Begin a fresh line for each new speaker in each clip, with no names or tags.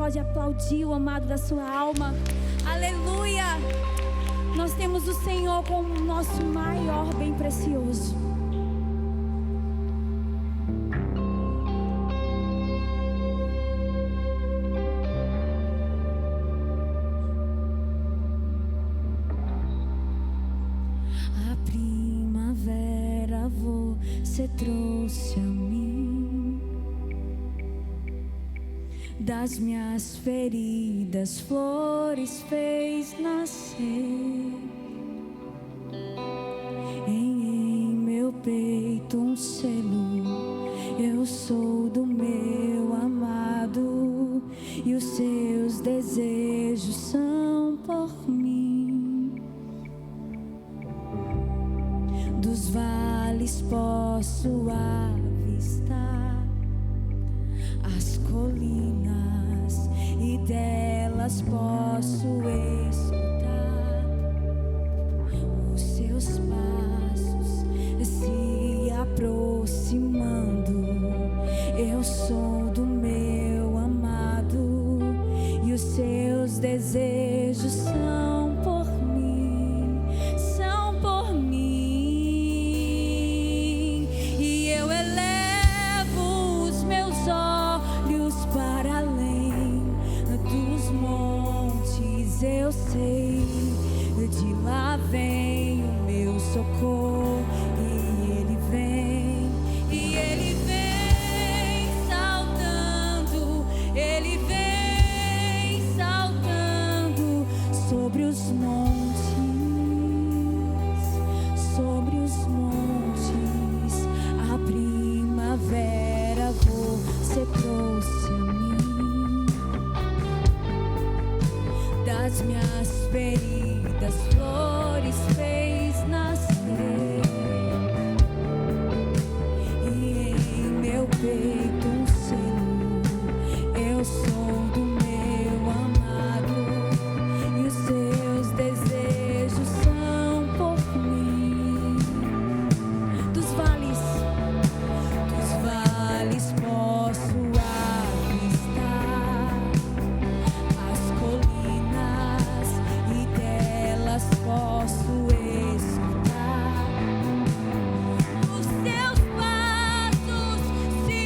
pode aplaudir o amado da sua alma. Aleluia! Nós temos o Senhor como o nosso maior bem precioso. A primavera você trouxe a mim, das minhas feridas flores fez nascer. Em meu peito um selo, eu sou do meu amado, e os seus desejos são por mim. Dos vales posso avistar as colinas, e delas posso escutar os seus passos se aproximando. Eu sou do meu amado, e os seus desejos são por mim, são por mim. E eu elevo os meus olhos para além dos montes, eu sei, de lá vem o meu socorro, e ele vem saltando, ele vem saltando sobre os montes, sobre os montes. A primavera você trouxe a mim, das minhas feridas flores fez nascer. E em meu peito um selo, eu sou do meu amado, e os seus desejos são por mim. Dos vales posso avistar as colinas, e delas posso escutar os seus passos se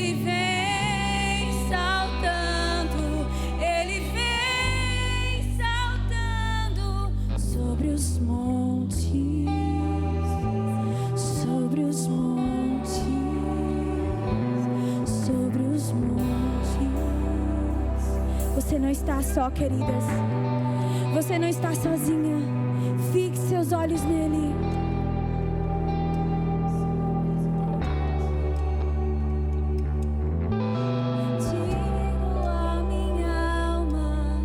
Ele vem saltando, Ele vem saltando sobre os montes, sobre os montes, sobre os montes. Você não está só, queridas. Você não está sozinha. Fixe seus olhos nele. Digo a minha alma,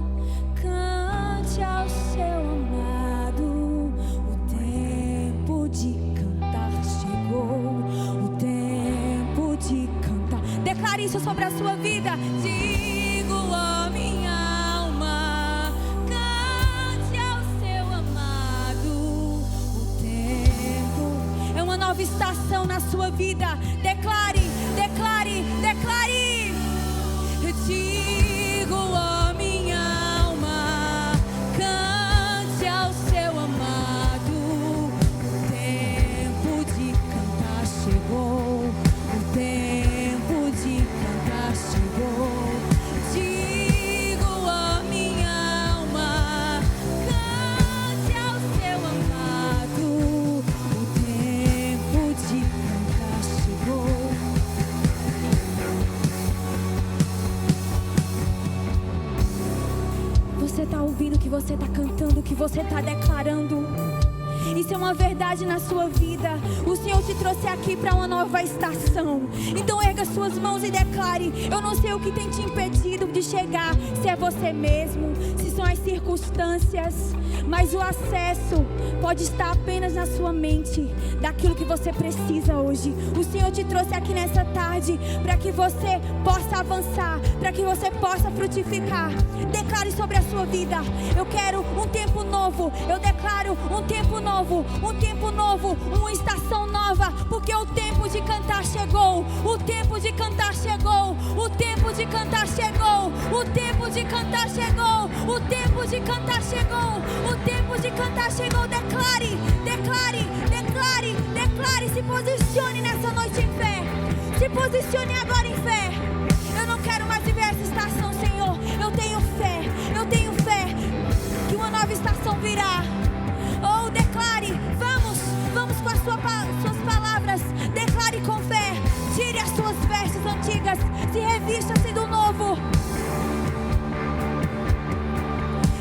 cante ao seu amado. O tempo de cantar chegou. O tempo de cantar. Declare isso sobre a sua vida. Digo a minha alma, cante ao seu amado. O tempo é uma nova estação na sua vida. Declare, declare, declare. Eu digo a minha alma, cante ao seu amado. O tempo de cantar chegou. O tempo de cantar chegou. Digo a minha alma, cante ao seu amado. O tempo de cantar chegou. Você está ouvindo o que você está cantando, o que você está declarando? Isso é uma verdade na sua vida. O Senhor te trouxe aqui para uma nova estação. Então erga suas mãos e declare. Eu não sei o que tem te impedido de chegar. Se é você mesmo, se são as circunstâncias, mas o acesso pode estar apenas na sua mente, daquilo que você precisa hoje. O Senhor te trouxe aqui nessa tarde para que você possa avançar, para que você possa frutificar. Declare sobre a sua vida. Eu quero um tempo novo. Eu declaro um tempo novo. Um tempo novo, uma estação nova, porque o tempo de cantar chegou. O tempo de cantar chegou. O tempo de cantar chegou. O tempo de cantar chegou. O tempo de cantar chegou. O tempo de cantar chegou. Declare, declare, declare, declare. Se posicione nessa noite em fé. Se posicione agora em fé. Eu não quero mais viver essa estação, Senhor. Eu tenho fé. Eu tenho fé que uma nova estação virá. Oh, declare, vamos com as suas palavras. Declare com fé. Tire as suas vestes antigas, se revista-se do novo.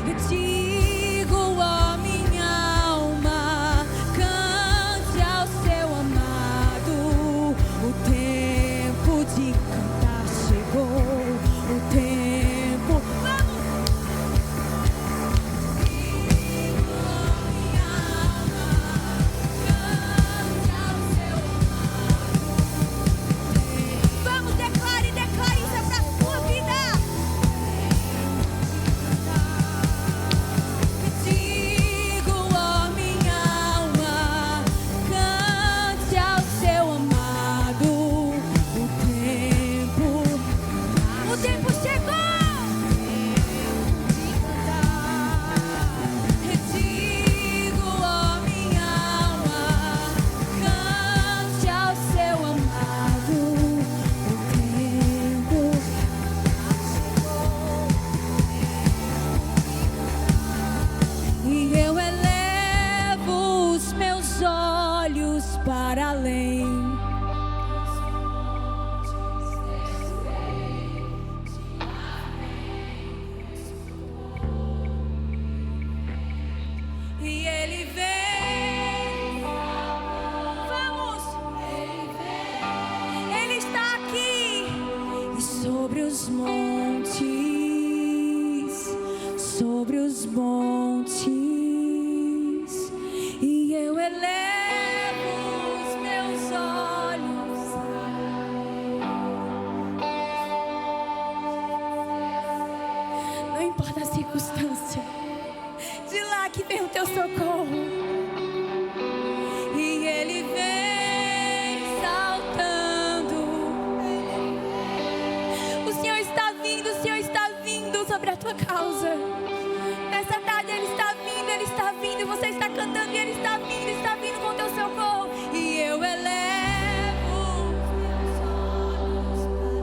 Eu digo a minha alma, cante ao seu amado. O tempo de cantar chegou. O tempo, vamos. Para além. E Ele vem. Vamos. Ele está aqui. E sobre os montes, sobre os montes, e eu elevo. De lá que vem o teu socorro. E Ele vem saltando. O Senhor está vindo, o Senhor está vindo sobre a tua causa. Nessa tarde Ele está vindo, Ele está vindo. Você está cantando e Ele está vindo com o teu socorro. E eu elevo os meus olhos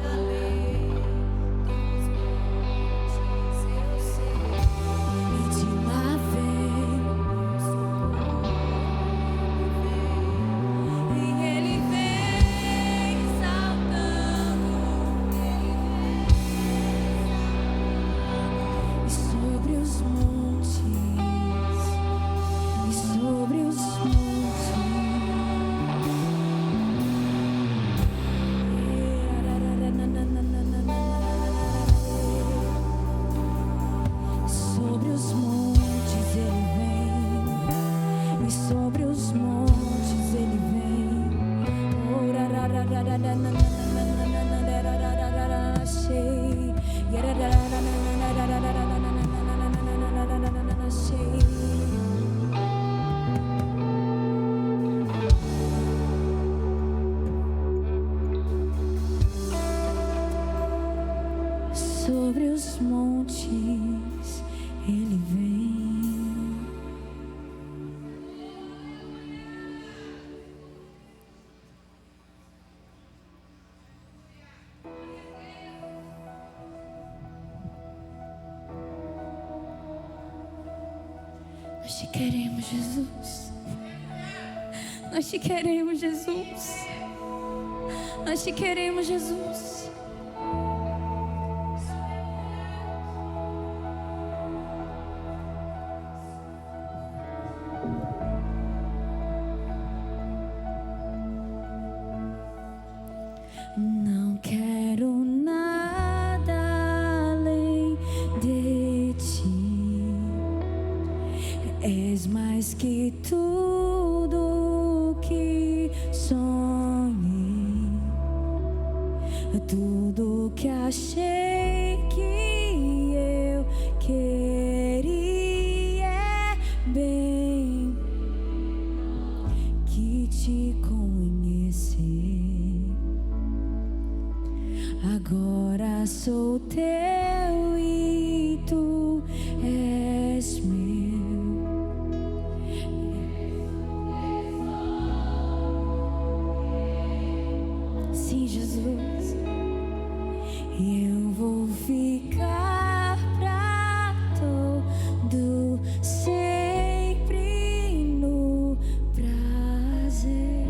Sobre os montes Ele vem. Nós te queremos, Jesus. Nós te queremos, Jesus. Nós te queremos, Jesus. Não quero nada além de ti. És mais que tudo que sonhei, tudo que achei que eu queria é bem que te conhecer. Agora sou teu e tu és meu. Sim, Jesus. Eu vou ficar pra todo sempre no prazer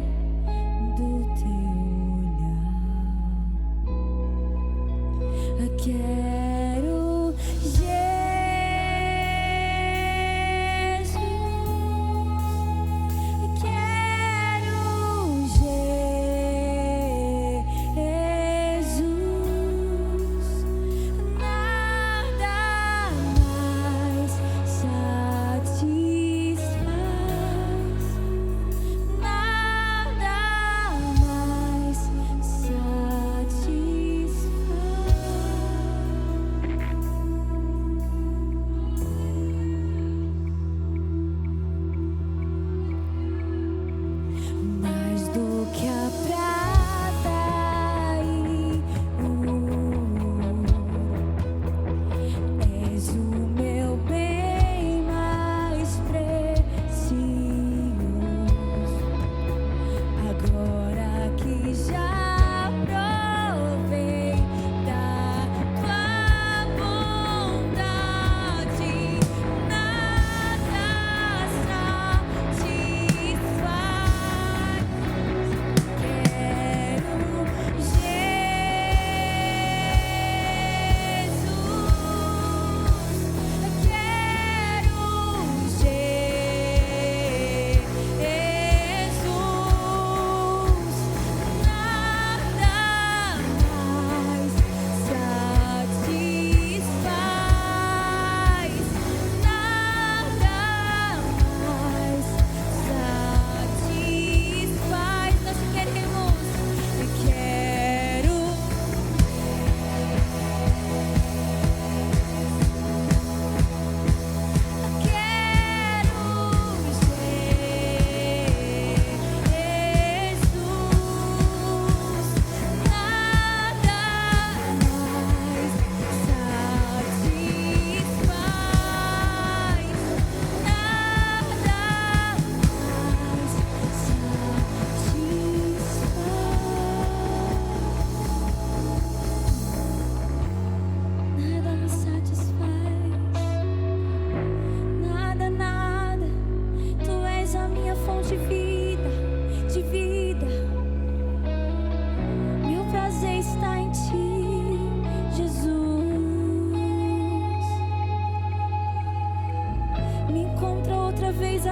do teu olhar. Quero Jesus, quero Jesus, nada mais satisfaz, nada mais satisfaz.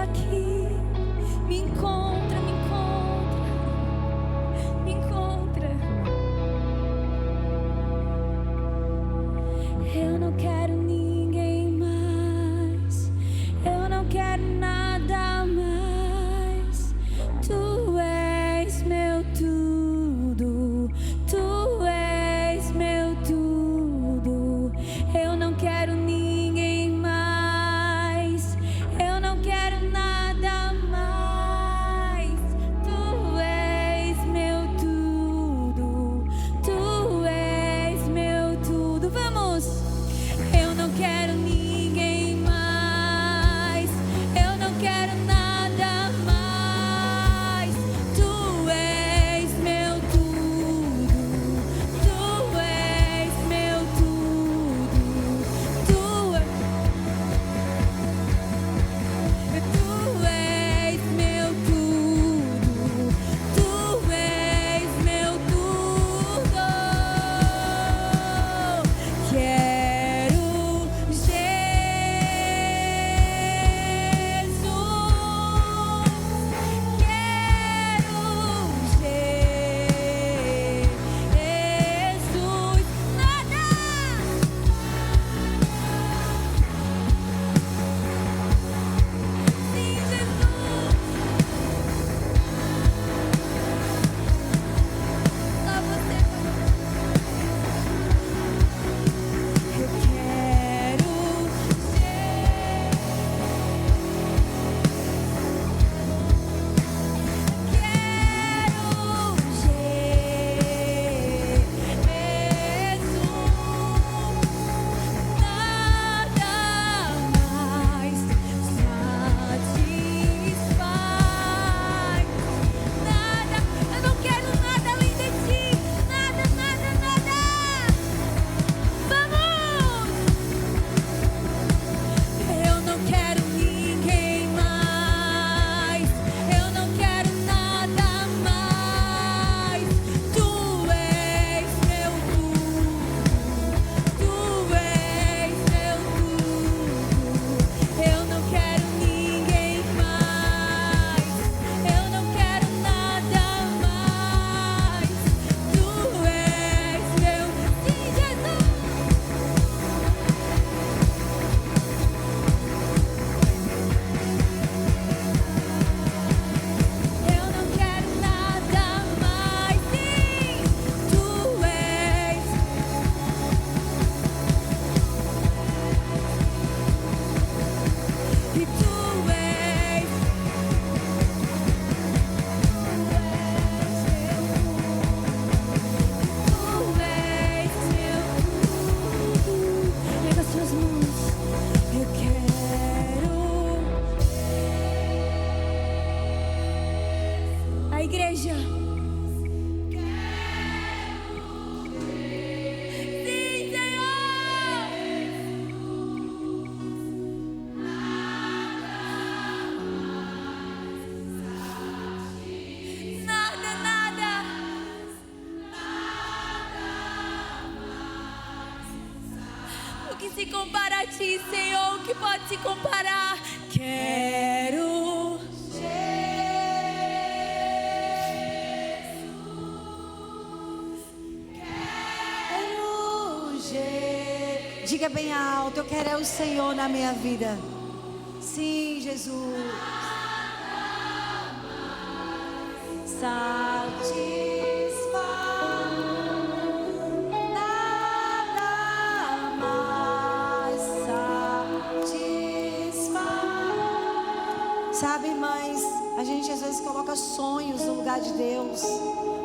aqui. Me encontra, me encontra, me encontra. Eu não quero ninguém mais, eu não quero nada mais. Tu és meu tudo, tu és meu tudo. Eu não quero ninguém mais, eu não quero nada mais. Tu és meu tudo, tu és meu tudo. Vamos! Eu não quero ninguém mais, eu não quero nada mais. Tu és meu tudo, tu és meu tudo. Tu és meu tudo, tu és meu tudo. Quero Jesus, nada. Sim, Jesus, só você. Eu quero eu não quero ninguém mais, eu não quero nada mais. Tu és meu tudo, tu és meu tudo. Eu não quero ninguém mais, eu não quero nada mais. Tu és meu, sim, Jesus. Eu não quero nada mais, sim, tu és. E tu és. Tu és meu tudo. Pega suas mãos. Eu quero. A igreja. Sim, Senhor. Nada, nada. O que se compara a ti, Senhor? O que pode se comparar? Quero.
Diga bem alto, eu quero é o Senhor na minha vida. Sim, Jesus. Satisfaz. Nada mais satisfaz. Sabe, mães, a gente às vezes coloca sonhos no lugar de Deus,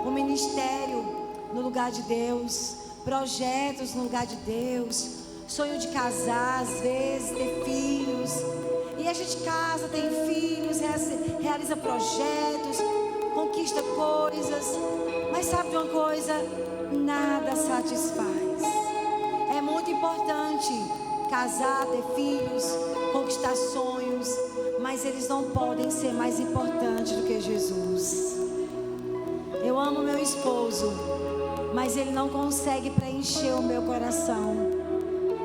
o ministério no lugar de Deus, projetos no lugar de Deus. Sonho de casar, às vezes, ter filhos. E a gente casa, tem filhos, realiza projetos, conquista coisas. Mas sabe de uma coisa? Nada satisfaz. É muito importante casar, ter filhos, conquistar sonhos. Mas eles não podem ser mais importantes do que Jesus. Eu amo meu esposo, mas ele não consegue preencher o meu coração.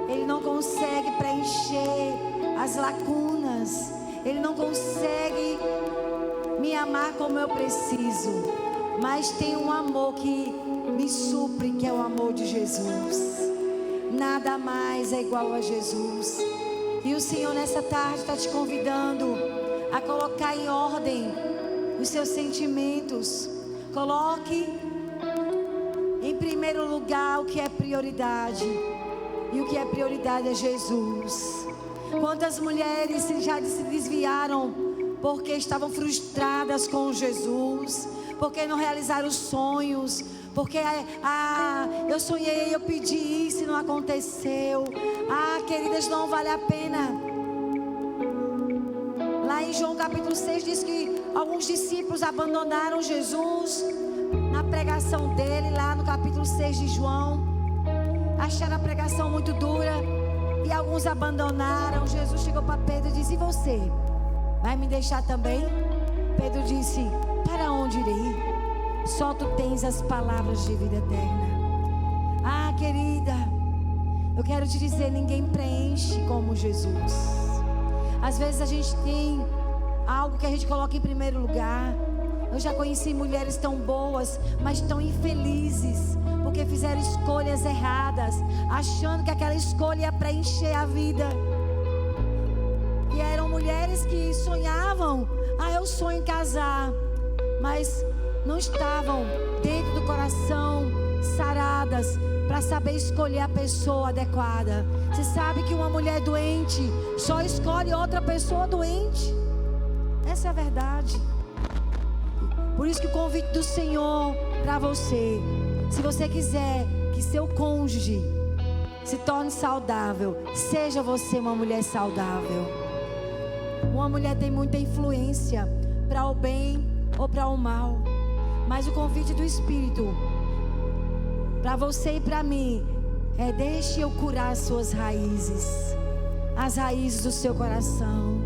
Ele não consegue preencher as lacunas. ele não consegue me amar como eu preciso, mas tem um amor que me supre, que é o amor de Jesus. Nada mais é igual a Jesus. E o Senhor nessa tarde está te convidando a colocar em ordem os seus sentimentos. Coloque em primeiro lugar o que é prioridade. E o que é prioridade é Jesus. Quantas mulheres já se desviaram porque estavam frustradas com Jesus, porque não realizaram os sonhos, porque eu sonhei, eu pedi isso e não aconteceu. Queridas, não vale a pena. Lá em João capítulo 6 diz que alguns discípulos abandonaram Jesus na pregação dele, lá no capítulo 6 de João. Acharam a pregação muito dura e alguns abandonaram. Jesus chegou para Pedro e disse: e você? Vai me deixar também? Pedro disse: para onde irei? Só tu tens as palavras de vida eterna. Querida, eu quero te dizer, ninguém preenche como Jesus. Às vezes a gente tem algo que a gente coloca em primeiro lugar. Eu já conheci mulheres tão boas, mas tão infelizes, porque fizeram escolhas erradas, achando que aquela escolha ia preencher a vida. E eram mulheres que sonhavam: eu sonho em casar, mas não estavam dentro do coração saradas para saber escolher a pessoa adequada. Você sabe que uma mulher doente só escolhe outra pessoa doente. Essa é a verdade. Por isso que o convite do Senhor para você, se você quiser que seu cônjuge se torne saudável, seja você uma mulher saudável. Uma mulher tem muita influência para o bem ou para o mal, mas o convite do Espírito para você e para mim é: deixe eu curar as suas raízes, as raízes do seu coração.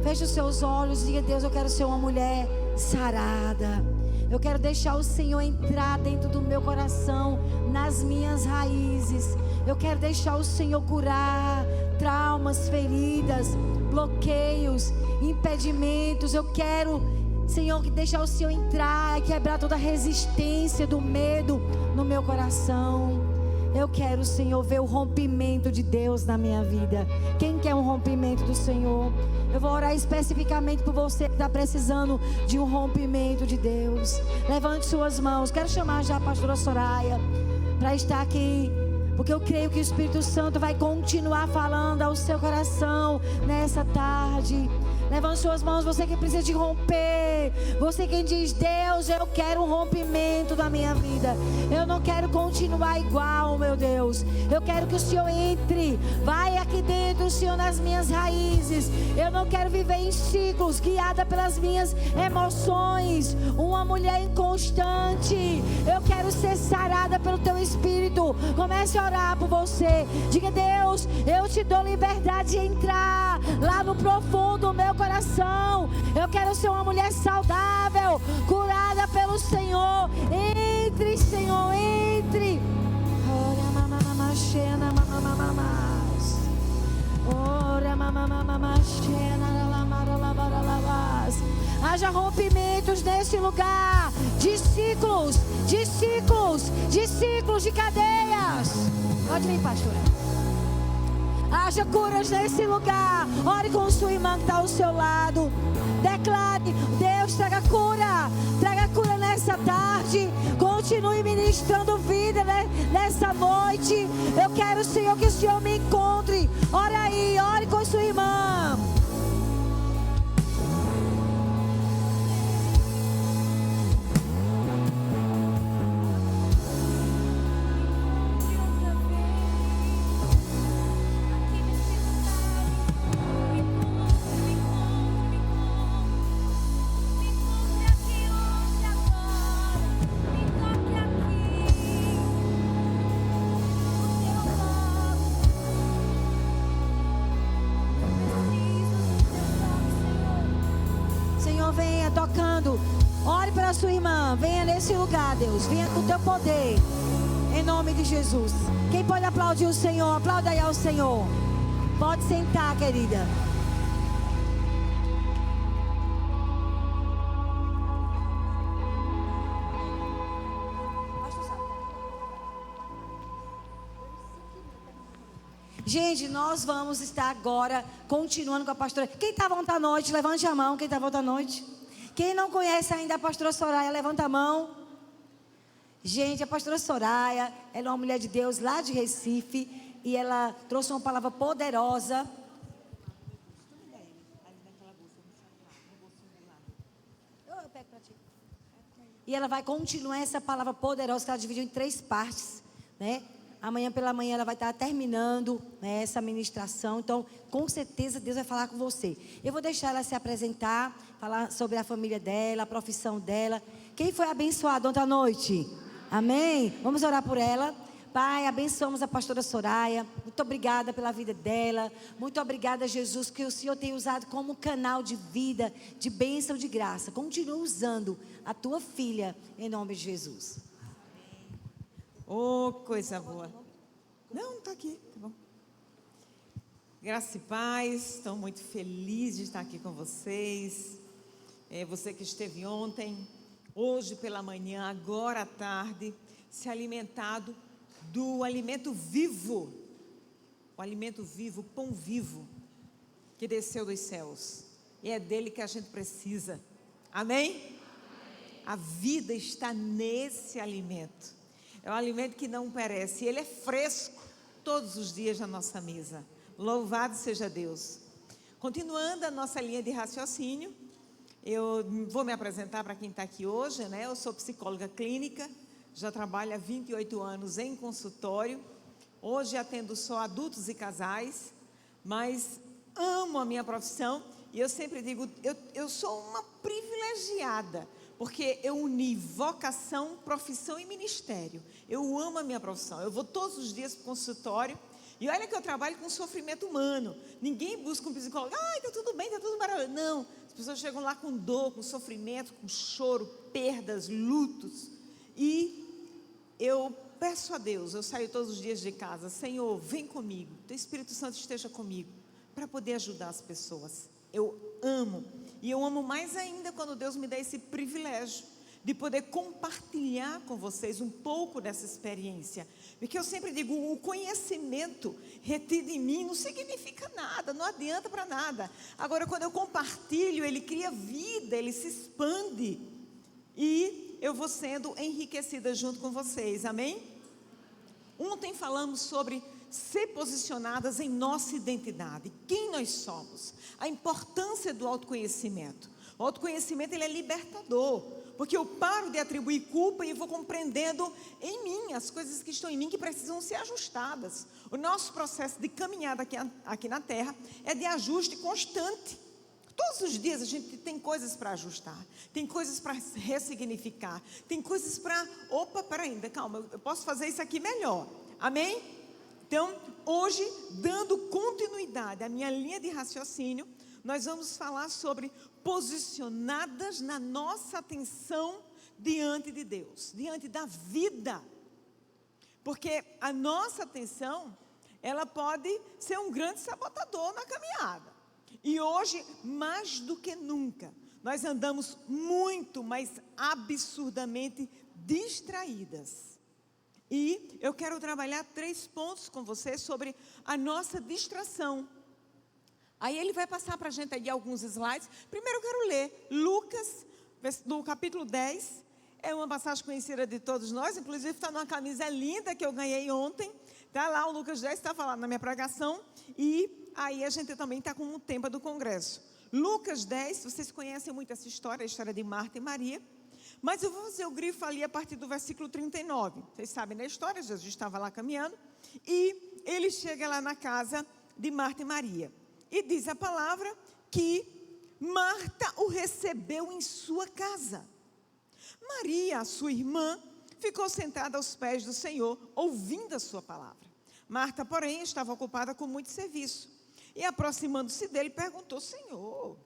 Feche os seus olhos e diga: Deus, eu quero ser uma mulher sarada. Eu quero deixar o Senhor entrar dentro do meu coração, nas minhas raízes. Eu quero deixar o Senhor curar traumas, feridas, bloqueios, impedimentos. Eu quero, Senhor, deixar o Senhor entrar e quebrar toda a resistência do medo no meu coração. Eu quero, Senhor, ver o rompimento de Deus na minha vida. Quem quer um rompimento do Senhor? Eu vou orar especificamente por você que está precisando de um rompimento de Deus. Levante suas mãos. Quero chamar já a pastora Soraya para estar aqui, porque eu creio que o Espírito Santo vai continuar falando ao seu coração nessa tarde. Levante suas mãos, você que precisa de romper. Você que diz: Deus, eu quero um rompimento da minha vida. Eu não quero continuar igual, meu Deus. Eu quero que o Senhor entre. Vai aqui dentro, Senhor, nas minhas raízes. Eu não quero viver em ciclos, guiada pelas minhas emoções. Uma mulher inconstante. Eu quero ser sarada pelo Teu Espírito. Comece a orar por você. Diga: Deus, eu te dou liberdade de entrar lá no profundo do meu coração. Eu quero ser uma mulher saudável, curada pelo Senhor. Entre, Senhor, entre. Ora mamama xena mamamamas. Ora mamama xena lamaralavaralavas. Haja rompimentos nesse lugar de ciclos, de ciclos, de ciclos, de cadeias. Pode vir, pastora. Haja curas nesse lugar. Ore com sua irmã que está ao seu lado. Declare: Deus, traga cura nessa tarde. Continue ministrando vida nessa noite. Eu quero, Senhor, que o Senhor me encontre. Ore aí, ore com sua irmã. Tocando, ore para a sua irmã. Venha nesse lugar, Deus. Venha com o Teu poder, em nome de Jesus. Quem pode aplaudir o Senhor? Aplauda aí ao Senhor. Pode sentar, querida. Gente, nós vamos estar agora continuando com a pastora. Quem está volta à noite, levante a mão. Quem está volta à noite? Quem não conhece ainda a pastora Soraya, levanta a mão. Gente, a pastora Soraya, ela é uma mulher de Deus lá de Recife. E ela trouxe uma palavra poderosa. Eu pego para ti. E ela vai continuar essa palavra poderosa que ela dividiu em 3 partes, né? Amanhã pela manhã ela vai estar terminando, né, essa ministração. Então, com certeza Deus vai falar com você. Eu vou deixar ela se apresentar, falar sobre a família dela, a profissão dela. Quem foi abençoado ontem à noite? Amém? Vamos orar por ela. Pai, abençoamos a pastora Soraya. Muito obrigada pela vida dela. Muito obrigada, Jesus, que o Senhor tem usado como canal de vida, de bênção, de graça. Continua usando a tua filha, em nome de Jesus.
Oh, coisa boa. Não está aqui, tá bom. Graça e paz, estou muito feliz de estar aqui com vocês. Você que esteve ontem, hoje pela manhã, agora à tarde, se alimentado do alimento vivo. O alimento vivo, o pão vivo, que desceu dos céus. E é dele que a gente precisa. Amém? A vida está nesse alimento. É um alimento que não perece. Ele é fresco todos os dias na nossa mesa. Louvado seja Deus. Continuando a nossa linha de raciocínio, eu vou me apresentar para quem está aqui hoje, né? Eu sou psicóloga clínica, já trabalho há 28 anos em consultório. Hoje atendo só adultos e casais, mas amo a minha profissão. E eu sempre digo, eu sou uma privilegiada, porque eu uni vocação, profissão e ministério. Eu amo a minha profissão. Eu vou todos os dias para o consultório. E olha que eu trabalho com sofrimento humano. Ninguém busca um psicólogo. Está tudo bem, está tudo maravilhoso. Não, as pessoas chegam lá com dor, com sofrimento, com choro, perdas, lutos. E eu peço a Deus, eu saio todos os dias de casa. Senhor, vem comigo. Teu Espírito Santo esteja comigo, para poder ajudar as pessoas. Eu amo. E eu amo mais ainda quando Deus me dá esse privilégio de poder compartilhar com vocês um pouco dessa experiência. Porque eu sempre digo, o conhecimento retido em mim não significa nada, não adianta para nada. Agora, quando eu compartilho, ele cria vida, ele se expande. E eu vou sendo enriquecida junto com vocês, amém? Ontem falamos sobre ser posicionadas em nossa identidade, quem nós somos, a importância do autoconhecimento. O autoconhecimento, ele é libertador, porque eu paro de atribuir culpa e vou compreendendo em mim as coisas que estão em mim que precisam ser ajustadas. O nosso processo de caminhada aqui na Terra é de ajuste constante. Todos os dias a gente tem coisas para ajustar, tem coisas para ressignificar, tem coisas para, peraí, calma, eu posso fazer isso aqui melhor, amém? Então, hoje, dando continuidade à minha linha de raciocínio, nós vamos falar sobre posicionadas na nossa atenção diante de Deus, diante da vida. Porque a nossa atenção, ela pode ser um grande sabotador na caminhada. E hoje, mais do que nunca, nós andamos muito, mas absurdamente distraídas. E eu quero trabalhar 3 pontos com você sobre a nossa distração. Aí ele vai passar para a gente aí alguns slides. Primeiro eu quero ler Lucas, no capítulo 10. É uma passagem conhecida de todos nós. Inclusive está numa camisa linda que eu ganhei ontem. Está lá o Lucas 10, está falando na minha pregação. E aí a gente também está com o tema do congresso. Lucas 10, vocês conhecem muito essa história, a história de Marta e Maria. Mas eu vou fazer o grifo ali a partir do versículo 39. Vocês sabem da história, Jesus estava lá caminhando. E ele chega lá na casa de Marta e Maria. E diz a palavra que Marta o recebeu em sua casa. Maria, a sua irmã, ficou sentada aos pés do Senhor, ouvindo a sua palavra. Marta, porém, estava ocupada com muito serviço. E aproximando-se dele, perguntou: Senhor,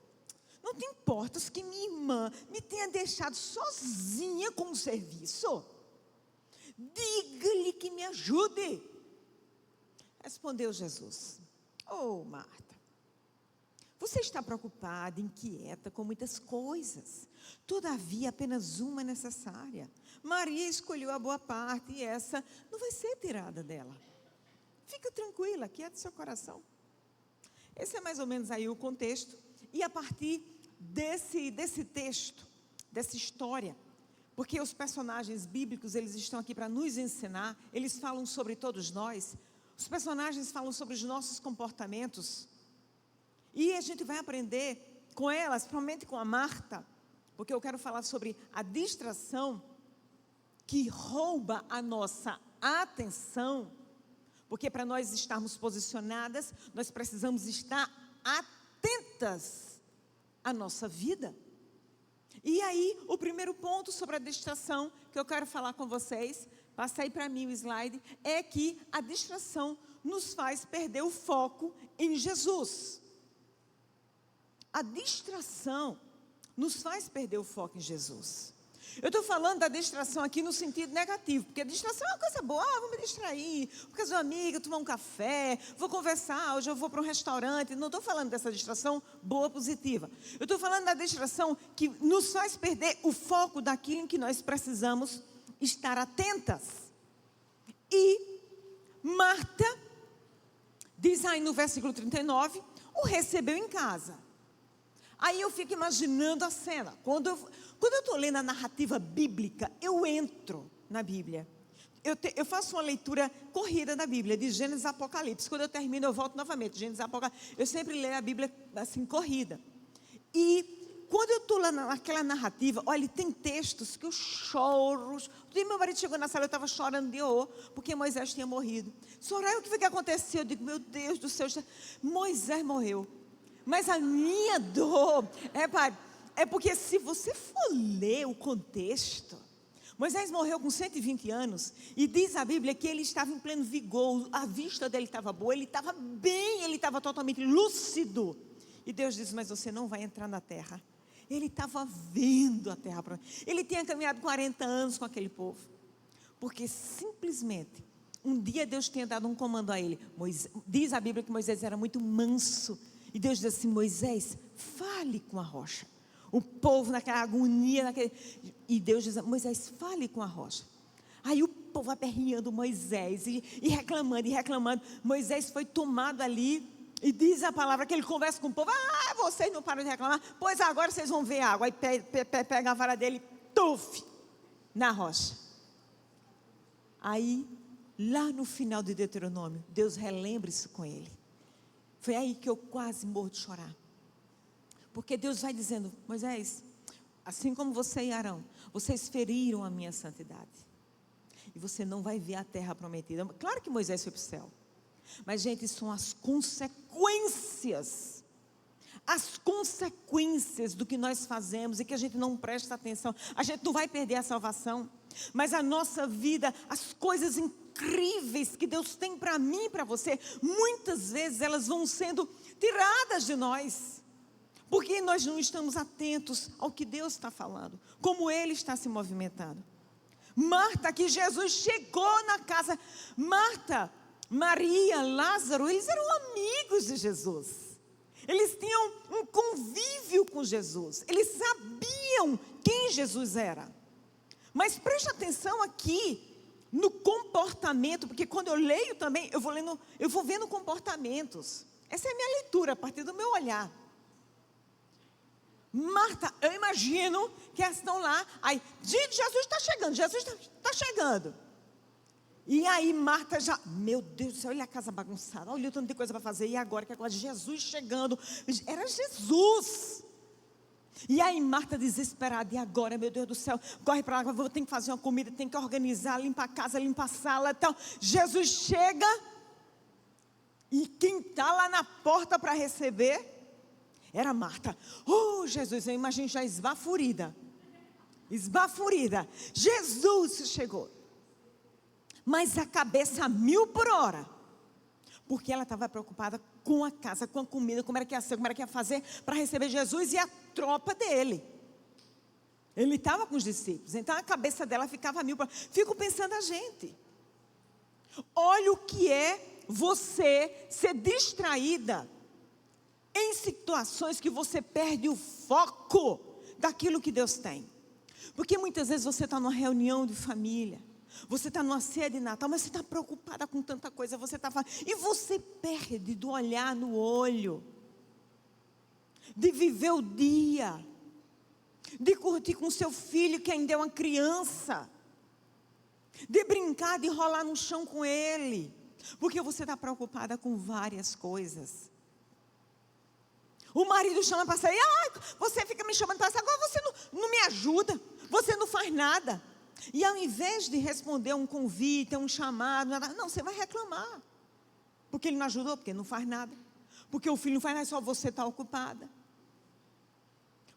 não te importas que minha irmã me tenha deixado sozinha com o serviço? Diga-lhe que me ajude. Respondeu Jesus: Oh, Marta, você está preocupada, inquieta com muitas coisas. Todavia, apenas uma é necessária. Maria escolheu a boa parte e essa não vai ser tirada dela. Fica tranquila, quieta seu coração. Esse é mais ou menos aí o contexto. E a partir desse texto, dessa história, porque os personagens bíblicos, eles estão aqui para nos ensinar, eles falam sobre todos nós, os personagens falam sobre os nossos comportamentos, e a gente vai aprender com elas, principalmente com a Marta, porque eu quero falar sobre a distração que rouba a nossa atenção, porque para nós estarmos posicionadas, nós precisamos estar atentas à nossa vida. E aí, o primeiro ponto sobre a distração que eu quero falar com vocês, passa aí para mim o slide, é que a distração nos faz perder o foco em Jesus. A distração nos faz perder o foco em Jesus. Eu estou falando da distração aqui no sentido negativo, porque a distração é uma coisa boa. Vou me distrair, vou com uma amiga, tomar um café, vou conversar, hoje eu vou para um restaurante. Não estou falando dessa distração boa, positiva. Eu estou falando da distração que nos faz perder o foco daquilo em que nós precisamos estar atentas. E Marta, diz aí no versículo 39, o recebeu em casa. Aí eu fico imaginando a cena. Quando eu estou lendo a narrativa bíblica, eu entro na Bíblia. Eu faço uma leitura corrida da Bíblia, de Gênesis a Apocalipse. Quando eu termino, eu volto novamente. Gênesis a Apocalipse. Eu sempre leio a Bíblia assim, corrida. E quando eu estou lá naquela narrativa, olha, tem textos que eu choro. Meu marido chegou na sala, eu estava chorando de horror, porque Moisés tinha morrido. Soraya, o que foi que aconteceu? Eu digo, meu Deus do céu, Moisés morreu. Mas a minha dor é porque se você for ler o contexto, Moisés morreu com 120 anos e diz a Bíblia que ele estava em pleno vigor, a vista dele estava boa, ele estava bem, ele estava totalmente lúcido. E Deus diz, mas você não vai entrar na terra. Ele estava vendo a terra. Ele tinha caminhado 40 anos com aquele povo. Porque simplesmente, um dia Deus tinha dado um comando a ele. Diz a Bíblia que Moisés era muito manso. E Deus diz assim, Moisés, fale com a rocha. O povo naquela agonia, e Deus diz, Moisés, fale com a rocha. Aí o povo aperreando Moisés e reclamando. Moisés foi tomado ali e diz a palavra que ele conversa com o povo. Vocês não param de reclamar? Pois agora vocês vão ver água. Aí pega a vara dele, tuf, na rocha. Aí, lá no final de Deuteronômio, Deus relembra isso com ele. Foi aí que eu quase morro de chorar. Porque Deus vai dizendo, Moisés, assim como você e Arão, vocês feriram a minha santidade. E você não vai ver a terra prometida. Claro que Moisés foi para o céu. Mas, gente, são as consequências. As consequências do que nós fazemos e que a gente não presta atenção. A gente não vai perder a salvação. Mas a nossa vida, as coisas incríveis que Deus tem para mim e para você, muitas vezes elas vão sendo tiradas de nós. Porque nós não estamos atentos ao que Deus está falando. Como Ele está se movimentando. Marta, que Jesus chegou na casa. Marta, Maria, Lázaro, eles eram amigos de Jesus. Eles tinham um convívio com Jesus. Eles sabiam quem Jesus era. Mas preste atenção aqui no comportamento, porque quando eu leio também, eu vou vendo comportamentos. Essa é a minha leitura, a partir do meu olhar. Marta, eu imagino que elas estão lá, aí, Jesus está chegando. E aí Marta já, meu Deus do céu, olha a casa bagunçada, olha o tanto de coisa para fazer, e agora que agora Jesus chegando, era Jesus. E aí Marta desesperada, e agora, meu Deus do céu, corre para lá, vou ter que fazer uma comida, tem que organizar, limpar a casa, limpar a sala e tal. Jesus chega, e quem está lá na porta para receber era Marta. Oh, Jesus, eu imagino já esbafurida. Jesus chegou. Mas a cabeça a 1000 por hora. Porque ela estava preocupada com a casa, com a comida, como era que ia ser, como era que ia fazer para receber Jesus e a tropa dele. Ele estava com os discípulos, então a cabeça dela ficava a 1000 por hora. Fico pensando a gente. Olha o que é você ser distraída em situações que você perde o foco daquilo que Deus tem. Porque muitas vezes você está numa reunião de família, Você está numa ceia de Natal, mas você está preocupada com tanta coisa, você está falando, e você perde do olhar no olho, de viver o dia, de curtir com seu filho que ainda é uma criança, de brincar, de rolar no chão com ele, porque você está preocupada com várias coisas. O marido chama para sair, você fica me chamando para sair, agora você não me ajuda, você não faz nada. E ao invés de responder um convite, um chamado, não, você vai reclamar. Porque ele não ajudou, porque não faz nada. Porque o filho não faz nada, só você está ocupada.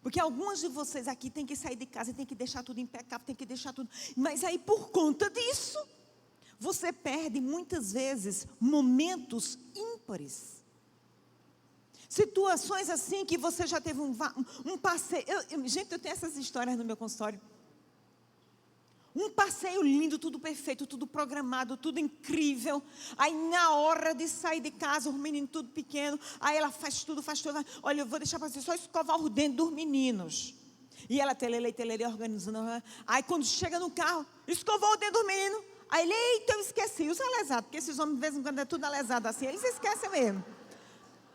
Porque algumas de vocês aqui tem que sair de casa, tem que deixar tudo impecável, tem que deixar tudo. Mas aí por conta disso, você perde muitas vezes momentos ímpares. Situações assim que você já teve um passeio. Gente, eu tenho essas histórias no meu consultório. Um passeio lindo, tudo perfeito, tudo programado, tudo incrível. Aí na hora de sair de casa, o menino tudo pequeno. Aí ela faz tudo. Olha, eu vou deixar para você só escovar o dente dos meninos. E ela telele, organizando. Aí quando chega no carro, escovou o dente dos meninos. Aí ele, eita, eu esqueci. Os alesados, porque esses homens de vez em quando é tudo alesado assim. Eles esquecem mesmo.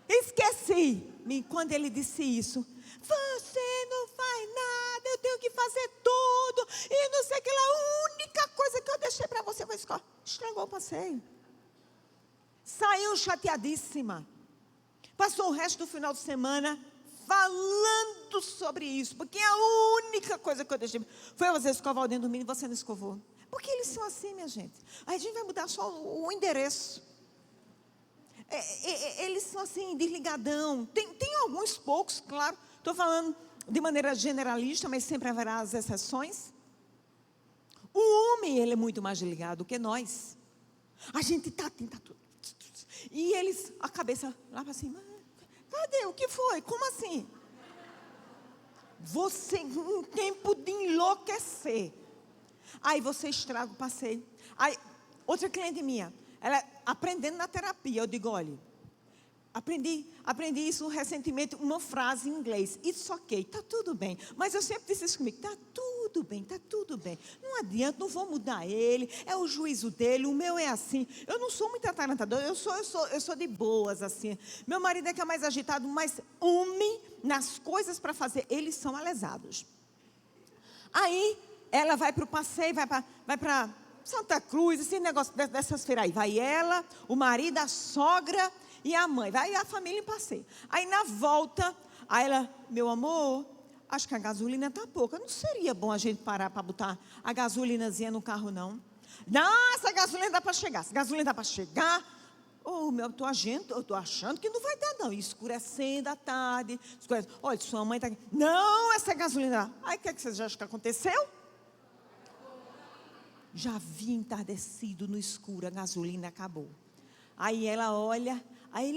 Esqueci. E quando ele disse isso, você não faz nada, eu tenho que fazer tudo, e não sei o que lá, a única coisa que eu deixei para você foi escolar. Estragou o passeio. Saiu chateadíssima. Passou o resto do final de semana falando sobre isso, porque a única coisa que eu deixei foi você escovar o dente do menino e você não escovou. Porque eles são assim, minha gente. Aí a gente vai mudar só o endereço. Eles são assim, desligadão. Tem alguns poucos, claro. Estou falando de maneira generalista, mas sempre haverá as exceções. O homem, ele é muito mais desligado que nós. A gente está tudo. E eles, a cabeça lá para cima. Cadê? O que foi? Como assim? Você, em tempo de enlouquecer. Aí você estraga o passeio. Aí, outra cliente minha, ela aprendendo na terapia, eu digo, olha, aprendi isso recentemente, uma frase em inglês, it's okay, está tudo bem, mas eu sempre disse isso comigo, está tudo bem, não adianta, não vou mudar ele, é o juízo dele, o meu é assim, eu não sou muito atarantador, eu sou de boas assim, meu marido é que é mais agitado, mas homem, nas coisas para fazer, eles são alesados. Aí, ela vai para o passeio, vai para Santa Cruz, esse negócio dessas feiras aí. Vai ela, o marido, a sogra e a mãe. Vai a família em passeio. Aí na volta, aí ela, meu amor, acho que a gasolina está pouca. Não seria bom a gente parar para botar a gasolinazinha no carro, não? Não, essa gasolina dá para chegar. Essa gasolina dá para chegar. Oh, eu estou achando que não vai dar, não. Escurecendo à tarde. Olha, sua mãe está aqui. Não, essa gasolina. Aí o que vocês acham que aconteceu? Já havia entardecido no escuro, a gasolina acabou. Aí ela olha, aí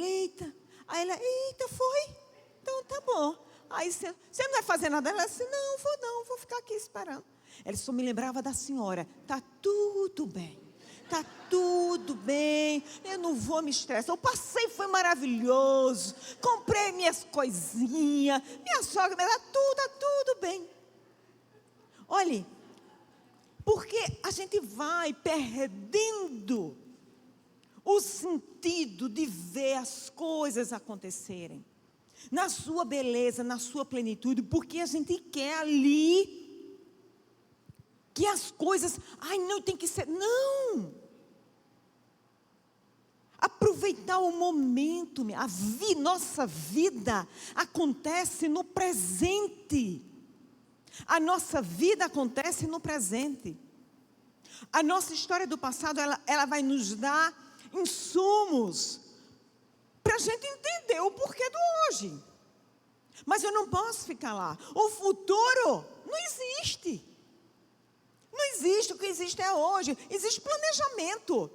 ela, eita, foi? Então tá bom. Aí você não vai fazer nada? Ela disse, não, vou ficar aqui esperando. Ela só me lembrava da senhora, tá tudo bem, eu não vou me estressar. O passeio foi maravilhoso, comprei minhas coisinhas, minha sogra, tá tudo bem. Olhe, porque a gente vai perdendo o sentido de ver as coisas acontecerem, na sua beleza, na sua plenitude, porque a gente quer ali, que as coisas, não tem que ser, não. Aproveitar o momento, nossa vida acontece no presente. A nossa vida acontece no presente. A nossa história do passado, ela vai nos dar insumos para a gente entender o porquê do hoje. Mas eu não posso ficar lá. O futuro não existe. Não existe, o que existe é hoje. Existe planejamento.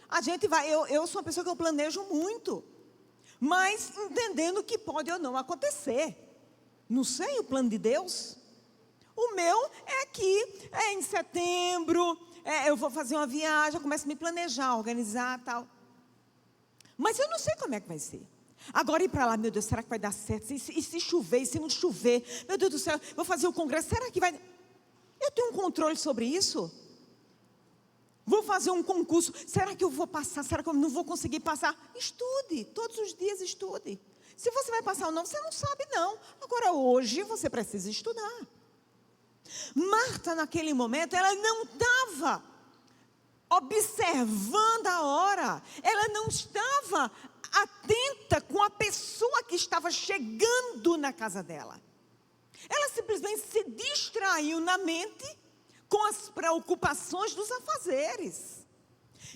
A gente vai, eu sou uma pessoa que eu planejo muito, mas entendendo que pode ou não acontecer. Não sei o plano de Deus. O meu é que em setembro eu vou fazer uma viagem, eu começo a me planejar, organizar e tal. Mas eu não sei como é que vai ser. Agora ir para lá, meu Deus, será que vai dar certo? E se chover, e se não chover? Meu Deus do céu, vou fazer o congresso, será que vai... Eu tenho um controle sobre isso? Vou fazer um concurso. Será que eu vou passar? Será que eu não vou conseguir passar? Estude, todos os dias estude. Se você vai passar ou não, você não sabe não. Agora hoje você precisa estudar. Marta naquele momento, ela não estava observando a hora. Ela não estava atenta com a pessoa que estava chegando na casa dela. Ela simplesmente se distraiu na mente com as preocupações dos afazeres.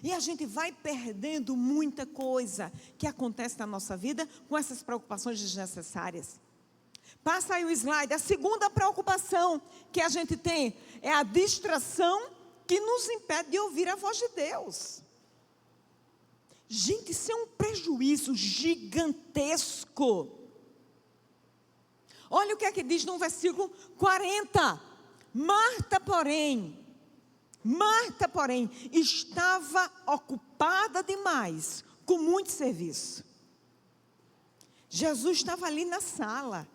E a gente vai perdendo muita coisa que acontece na nossa vida com essas preocupações desnecessárias. Passa aí o slide. A segunda preocupação que a gente tem é a distração que nos impede de ouvir a voz de Deus. Gente, isso é um prejuízo gigantesco. Olha o que é que diz no versículo 40. Marta, porém, estava ocupada demais com muito serviço. Jesus estava ali na sala,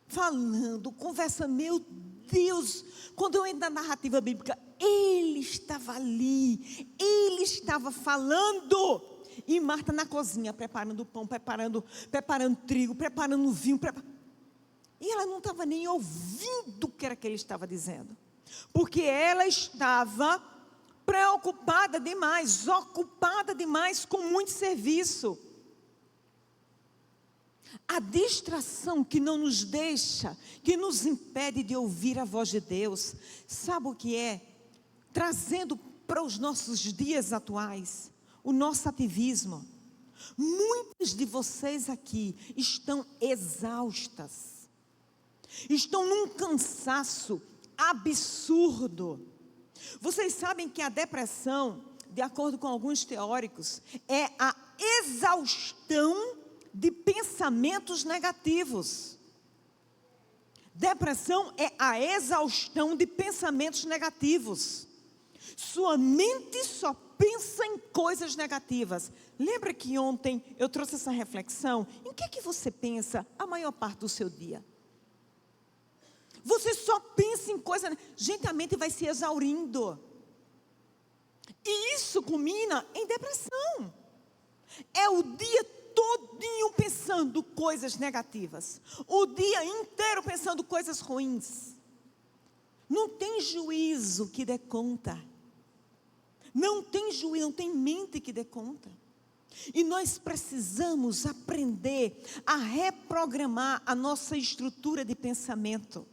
falando, conversando. Meu Deus, quando eu entro na narrativa bíblica, Ele estava ali, Ele estava falando. E Marta na cozinha, preparando o pão, preparando trigo, preparando vinho. E ela não estava nem ouvindo o que era que ele estava dizendo. Porque ela estava preocupada demais, ocupada demais com muito serviço. A distração que não nos deixa, que nos impede de ouvir a voz de Deus, sabe o que é? Trazendo para os nossos dias atuais, o nosso ativismo. Muitas de vocês aqui estão exaustas. Estão num cansaço absurdo. Vocês sabem que a depressão, de acordo com alguns teóricos, é a exaustão de pensamentos negativos. Depressão é a exaustão de pensamentos negativos. Sua mente só pensa em coisas negativas. Lembra que ontem eu trouxe essa reflexão? Em que você pensa a maior parte do seu dia? Você só pensa em coisa. Gente, a mente vai se exaurindo. E isso culmina em depressão. É o dia todinho pensando coisas negativas. O dia inteiro pensando coisas ruins. Não tem juízo que dê conta. Não tem juízo, não tem mente que dê conta. E nós precisamos aprender a reprogramar a nossa estrutura de pensamento.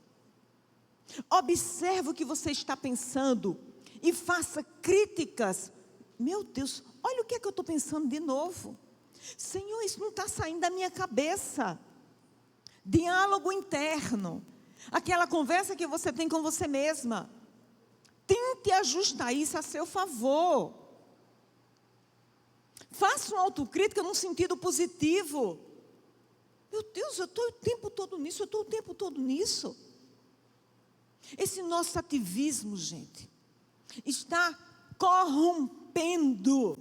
Observe o que você está pensando e faça críticas. Meu Deus, olha o que é que eu estou pensando de novo. Senhor, isso não está saindo da minha cabeça. Diálogo interno. Aquela conversa que você tem com você mesma. Tente ajustar isso a seu favor. Faça uma autocrítica num sentido positivo. Meu Deus, eu estou o tempo todo nisso, Esse nosso ativismo, gente, está corrompendo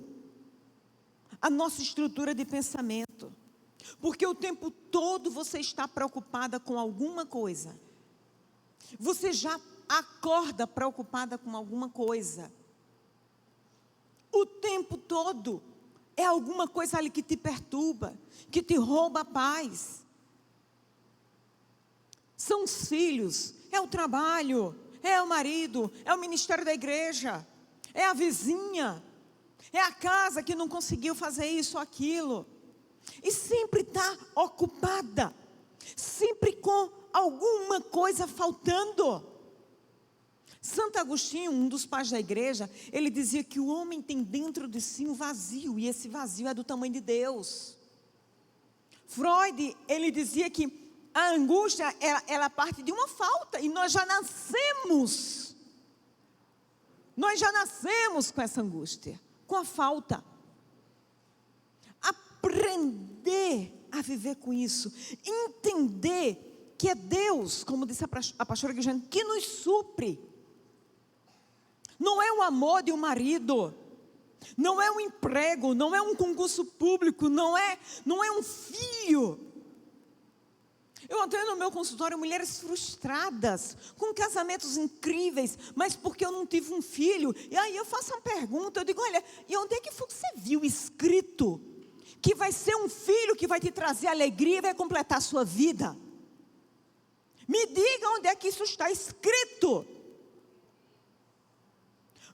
a nossa estrutura de pensamento. Porque o tempo todo você está preocupada com alguma coisa. Você já acorda preocupada com alguma coisa. O tempo todo é alguma coisa ali que te perturba, que te rouba a paz. São os filhos, é o trabalho, é o marido, é o ministério da igreja, é a vizinha, é a casa que não conseguiu fazer isso ou aquilo. E sempre está ocupada, sempre com alguma coisa faltando. Santo Agostinho, um dos pais da igreja, ele dizia que o homem tem dentro de si um vazio, e esse vazio é do tamanho de Deus. Freud, ele dizia que a angústia, ela parte de uma falta, e nós já nascemos com essa angústia, com a falta. Aprender a viver com isso, entender que é Deus, como disse a pastora Guilherme, que nos supre. Não é o amor de um marido, não é um emprego, não é um concurso público, não é um filho. Eu atendo no meu consultório mulheres frustradas, com casamentos incríveis, mas porque eu não tive um filho. E aí eu faço uma pergunta, eu digo, olha, e onde é que foi que você viu escrito que vai ser um filho que vai te trazer alegria e vai completar a sua vida? Me diga onde é que isso está escrito.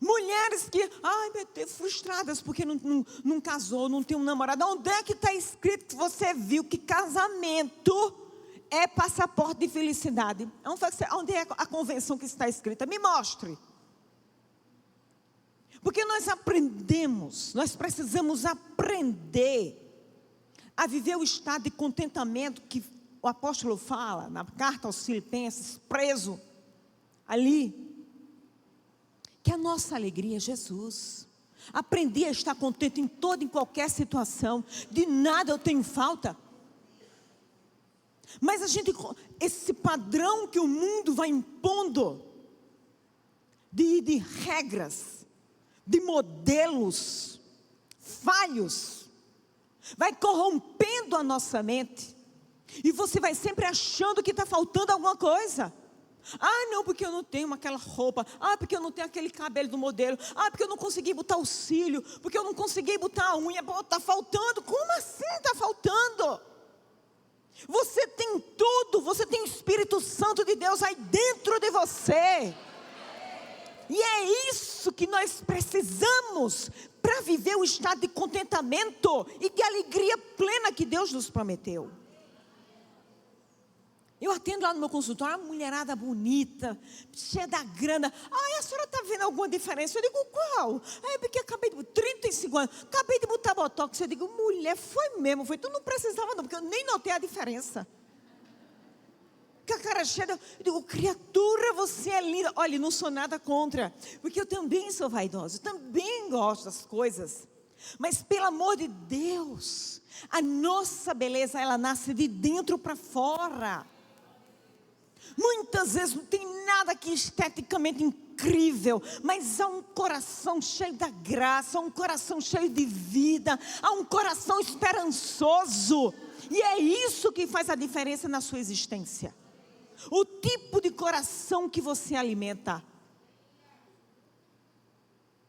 Mulheres que, ai meu Deus, frustradas porque não casou, não tem um namorado. Onde é que está escrito que você viu que casamento é passaporte de felicidade? Onde é a convenção que está escrita? Me mostre. Porque nós aprendemos, nós precisamos aprender a viver o estado de contentamento que o apóstolo fala na carta aos Filipenses, preso ali. Que a nossa alegria é Jesus. Aprendi a estar contente em toda e qualquer situação. De nada eu tenho falta. Mas esse padrão que o mundo vai impondo, de regras, de modelos falhos, vai corrompendo a nossa mente. E você vai sempre achando que está faltando alguma coisa. Ah, não, porque eu não tenho aquela roupa. Ah, porque eu não tenho aquele cabelo do modelo. Ah, porque eu não consegui botar o cílio. Porque eu não consegui botar a unha. Está faltando. Como assim está faltando? Você tem tudo. Você tem o Espírito Santo de Deus aí dentro de você. E é isso que nós precisamos para viver o estado de contentamento e de alegria plena que Deus nos prometeu. Eu atendo lá no meu consultório, uma mulherada bonita, cheia da grana. A senhora está vendo alguma diferença? Eu digo, qual? Porque acabei de, 35 anos, acabei de botar botox. Eu digo, mulher, foi mesmo, tu não precisava não, porque eu nem notei a diferença. Com a cara cheia, eu digo, criatura, você é linda. Olha, não sou nada contra, porque eu também sou vaidosa, eu também gosto das coisas. Mas pelo amor de Deus, a nossa beleza, ela nasce de dentro para fora. Muitas vezes não tem nada aqui esteticamente incrível, mas há um coração cheio da graça, há um coração cheio de vida, há um coração esperançoso. E é isso que faz a diferença na sua existência. O tipo de coração que você alimenta.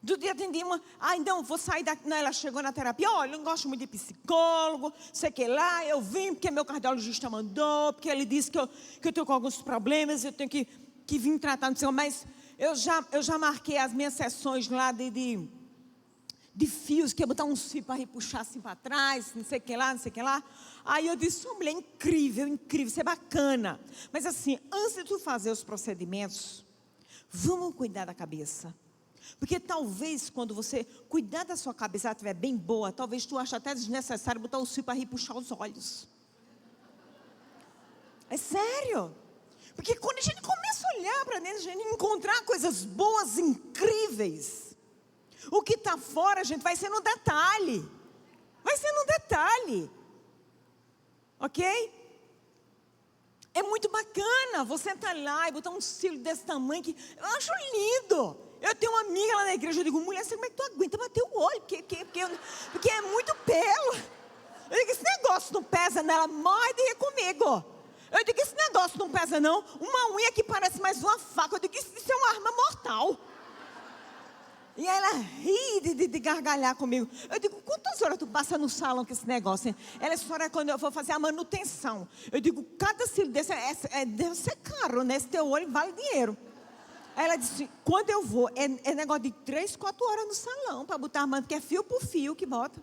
Do dia atendi uma, então vou sair daqui. Não, ela chegou na terapia, olha, eu não gosto muito de psicólogo, sei que lá, eu vim porque meu cardiologista mandou, porque ele disse que eu estou com alguns problemas, eu tenho que vir tratar, não sei, mas eu já marquei as minhas sessões lá de fios, que ia botar um fio para repuxar assim para trás, não sei o que lá, não sei o que lá. Aí eu disse, mulher, incrível, isso é bacana. Mas assim, antes de tu fazer os procedimentos, vamos cuidar da cabeça. Porque talvez quando você cuidar da sua cabeça, ela estiver bem boa, talvez tu ache até desnecessário botar o fio para repuxar os olhos. É sério. Porque quando a gente começa a olhar para dentro, a gente encontrar coisas boas, incríveis, o que está fora, gente, vai ser no detalhe. Vai ser no detalhe. Ok? É muito bacana você estar lá e botar um cílio desse tamanho, que eu acho lindo. Eu tenho uma amiga lá na igreja, eu digo, mulher, como é que tu aguenta bater o olho? Porque é muito pelo. Eu digo, esse negócio não pesa nela, morre de rir comigo. Eu digo, esse negócio não pesa não. Uma unha que parece mais uma faca. Eu digo, isso é uma arma mortal. E ela ri de gargalhar comigo. Eu digo, quantas horas tu passa no salão com esse negócio? Ela é quando eu vou fazer a manutenção. Eu digo, cada cílio desse deve ser caro, né? Esse teu olho vale dinheiro. Aí ela disse, quando eu vou, é negócio de 3, 4 horas no salão, para botar a manta, que é fio por fio que bota.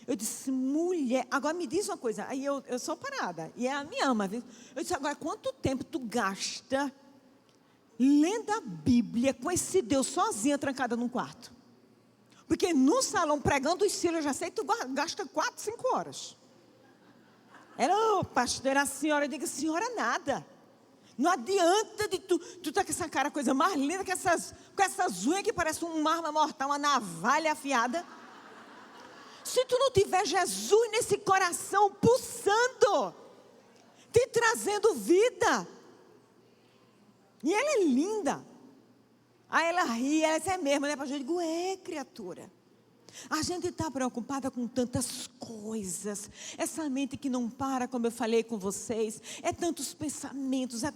Eu disse, mulher, agora me diz uma coisa. Aí eu sou parada, e ela me ama, viu? Eu disse, agora quanto tempo tu gasta lendo a Bíblia com esse Deus sozinha, trancada num quarto? Porque no salão, pregando os cílios, eu já sei que tu gasta 4, 5 horas. Ela, pastora, a senhora, eu digo, senhora, nada. Não adianta de tu tá com essa cara, coisa mais linda, com essas unhas que parecem uma arma mortal, uma navalha afiada. Se tu não tiver Jesus nesse coração pulsando, te trazendo vida. E ela é linda. Aí ela ri, ela disse, é mesmo, né? Eu digo, criatura. A gente está preocupada com tantas coisas. Essa mente que não para, como eu falei com vocês. É tantos pensamentos, é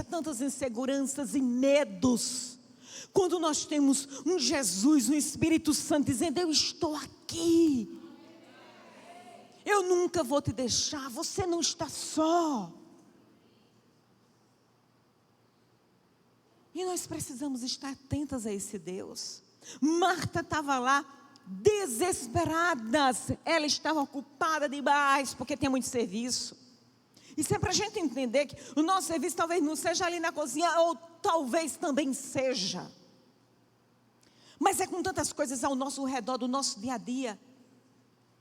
tantas inseguranças e medos. Quando nós temos um Jesus, um Espírito Santo dizendo: eu estou aqui. Eu nunca vou te deixar, você não está só. E nós precisamos estar atentas a esse Deus. Marta estava lá, desesperada. Ela estava ocupada demais, porque tinha muito serviço. Isso é para a gente entender que o nosso serviço talvez não seja ali na cozinha, ou talvez também seja. Mas é com tantas coisas ao nosso redor, do nosso dia a dia.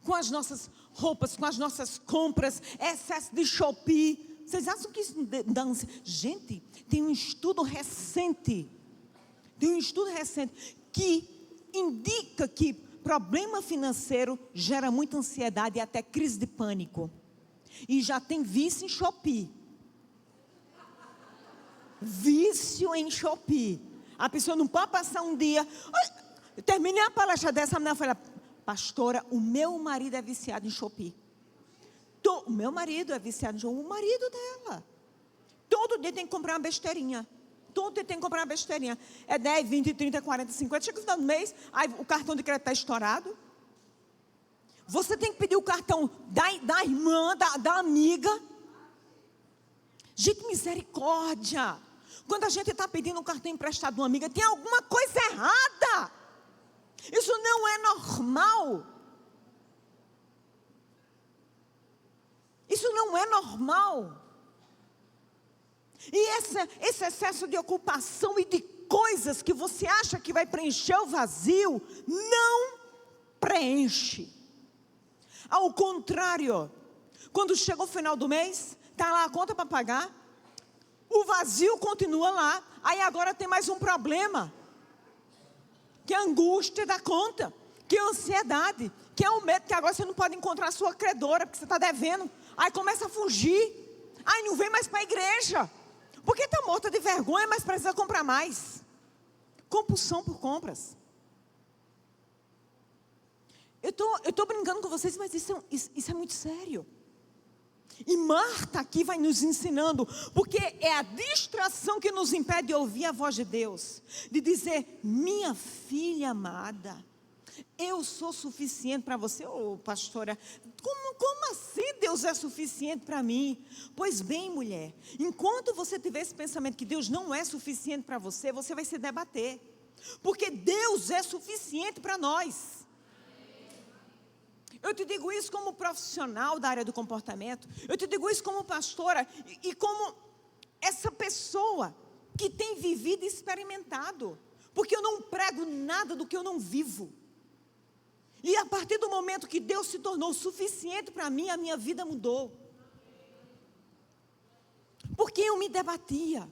Com as nossas roupas, com as nossas compras, excesso de Shopee. Vocês acham que isso dá ansiedade? Gente, tem um estudo recente que indica que problema financeiro gera muita ansiedade e até crise de pânico. E já tem vício em Shopee. Vício em Shopee. A pessoa não pode passar um dia. Eu terminei a palestra dessa, a menina falou: pastora, o meu marido é viciado em Shopee. O meu marido é viciado em Shopee. O marido dela. Todo dia tem que comprar uma besteirinha. Todo dia tem que comprar uma besteirinha. É 10, 20, 30, 40, 50. Chega no final do mês, aí o cartão de crédito está estourado. Você tem que pedir o cartão da irmã, da amiga. Gente, misericórdia. Quando a gente está pedindo um cartão emprestado de uma amiga, tem alguma coisa errada. Isso não é normal. Isso não é normal. E esse excesso de ocupação e de coisas que você acha que vai preencher o vazio, não preenche. Ao contrário, quando chega o final do mês, está lá a conta para pagar, o vazio continua lá, aí agora tem mais um problema, que é a angústia da conta, que é a ansiedade, que é o medo, que agora você não pode encontrar a sua credora, porque você está devendo, aí começa a fugir, aí não vem mais para a igreja, porque está morta de vergonha, mas precisa comprar mais. Compulsão por compras. Eu estou brincando com vocês, mas isso é muito sério. E Marta aqui vai nos ensinando, porque é a distração que nos impede de ouvir a voz de Deus, de dizer: minha filha amada, eu sou suficiente para você. Ô pastora, como assim Deus é suficiente para mim? Pois bem, mulher, enquanto você tiver esse pensamento que Deus não é suficiente para você, você vai se debater, porque Deus é suficiente para nós. Eu te digo isso como profissional da área do comportamento, eu te digo isso como pastora e como essa pessoa que tem vivido e experimentado, porque eu não prego nada do que eu não vivo. E a partir do momento que Deus se tornou suficiente para mim, a minha vida mudou. Porque eu me debatia,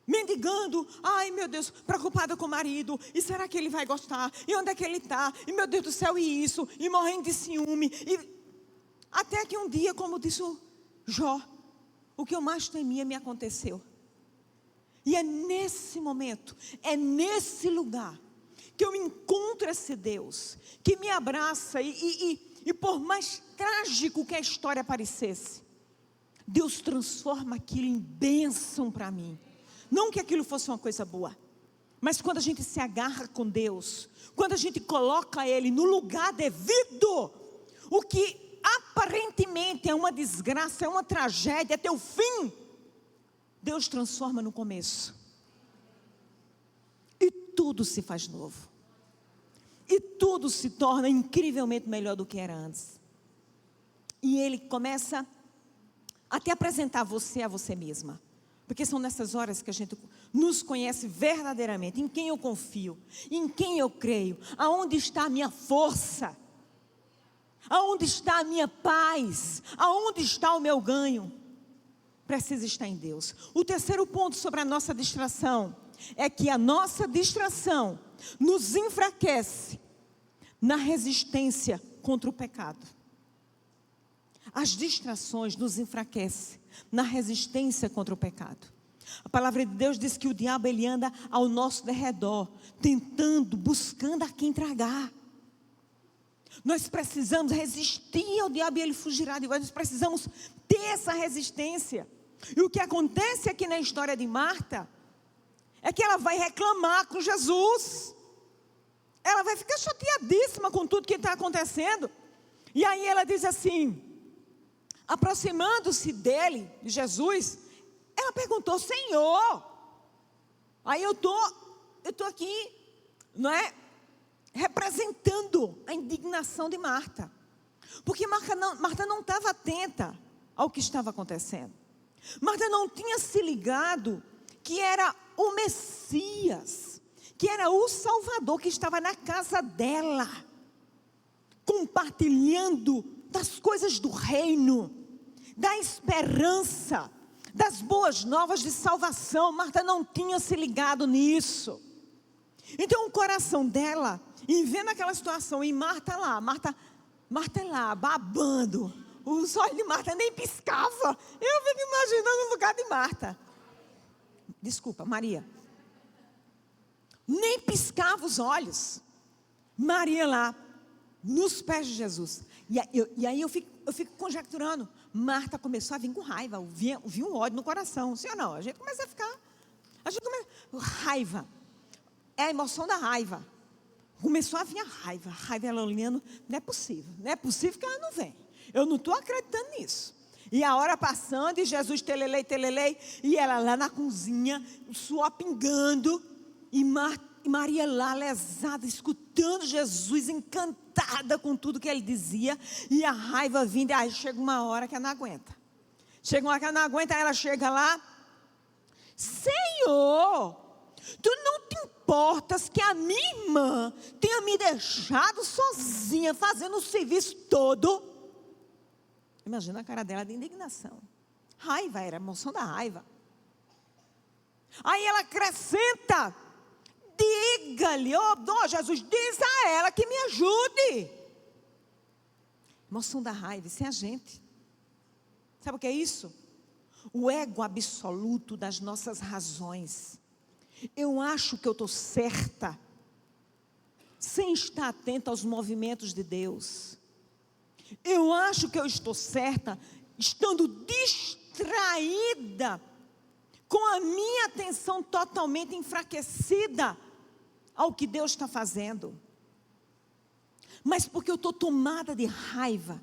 mendigando, ai meu Deus, preocupada com o marido, e será que ele vai gostar, e onde é que ele está, e meu Deus do céu, e isso, e morrendo de ciúme, até que um dia, como disse o Jó, o que eu mais temia me aconteceu. E é nesse momento, é nesse lugar, que eu encontro esse Deus, que me abraça, e por mais trágico que a história parecesse, Deus transforma aquilo em bênção para mim. Não que aquilo fosse uma coisa boa, mas quando a gente se agarra com Deus, quando a gente coloca Ele no lugar devido, o que aparentemente é uma desgraça, é uma tragédia, é teu fim, Deus transforma no começo. E tudo se faz novo. E tudo se torna incrivelmente melhor do que era antes. E Ele começa a te apresentar você a você mesma. Porque são nessas horas que a gente nos conhece verdadeiramente. Em quem eu confio, em quem eu creio, aonde está a minha força, aonde está a minha paz, aonde está o meu ganho. Precisa estar em Deus. O terceiro ponto sobre a nossa distração é que a nossa distração nos enfraquece na resistência contra o pecado. As distrações nos enfraquecem na resistência contra o pecado. A palavra de Deus diz que o diabo ele anda ao nosso derredor, tentando, buscando a quem tragar. Nós precisamos resistir ao diabo e ele fugirá de nós. Nós precisamos ter essa resistência. E o que acontece aqui na história de Marta é que ela vai reclamar com Jesus. Ela vai ficar chateadíssima com tudo que está acontecendo. E aí ela diz assim, aproximando-se dele, de Jesus, ela perguntou: Senhor, aí eu tô aqui, não é, representando a indignação de Marta, porque Marta não estava atenta ao que estava acontecendo. Marta não tinha se ligado que era o Messias, que era o Salvador que estava na casa dela, compartilhando das coisas do reino, da esperança, das boas novas de salvação. Marta não tinha se ligado nisso. Então o coração dela, em vendo aquela situação, e Marta lá, babando, os olhos de Marta nem piscavam. Eu fico imaginando o lugar de Marta. Desculpa, Maria. Nem piscava os olhos. Maria lá, nos pés de Jesus. E aí eu fico conjecturando. Marta começou a vir com raiva, vinha um ódio no coração. Sim ou não? A gente começa a ficar, raiva. É a emoção da raiva. Começou a vir a raiva ela olhando, não é possível que ela não vem. Eu não estou acreditando nisso. E a hora passando, e Jesus telelei, e ela lá na cozinha, o suor pingando, e Maria lá lesada, escutando Jesus, encantada com tudo que ele dizia, e a raiva vindo, e aí chega uma hora que ela não aguenta. Ela chega lá: Senhor, tu não te importas que a minha irmã tenha me deixado sozinha, fazendo o serviço todo? Imagina a cara dela de indignação. Raiva, era a emoção da raiva. Aí ela acrescenta: diga-lhe, Jesus, diz a ela que me ajude. Emoção da raiva, isso é a gente. Sabe o que é isso? O ego absoluto das nossas razões. Eu acho que eu estou certa, sem estar atenta aos movimentos de Deus. Eu acho que eu estou certa, estando distraída, com a minha atenção totalmente enfraquecida ao que Deus está fazendo. Mas porque eu estou tomada de raiva,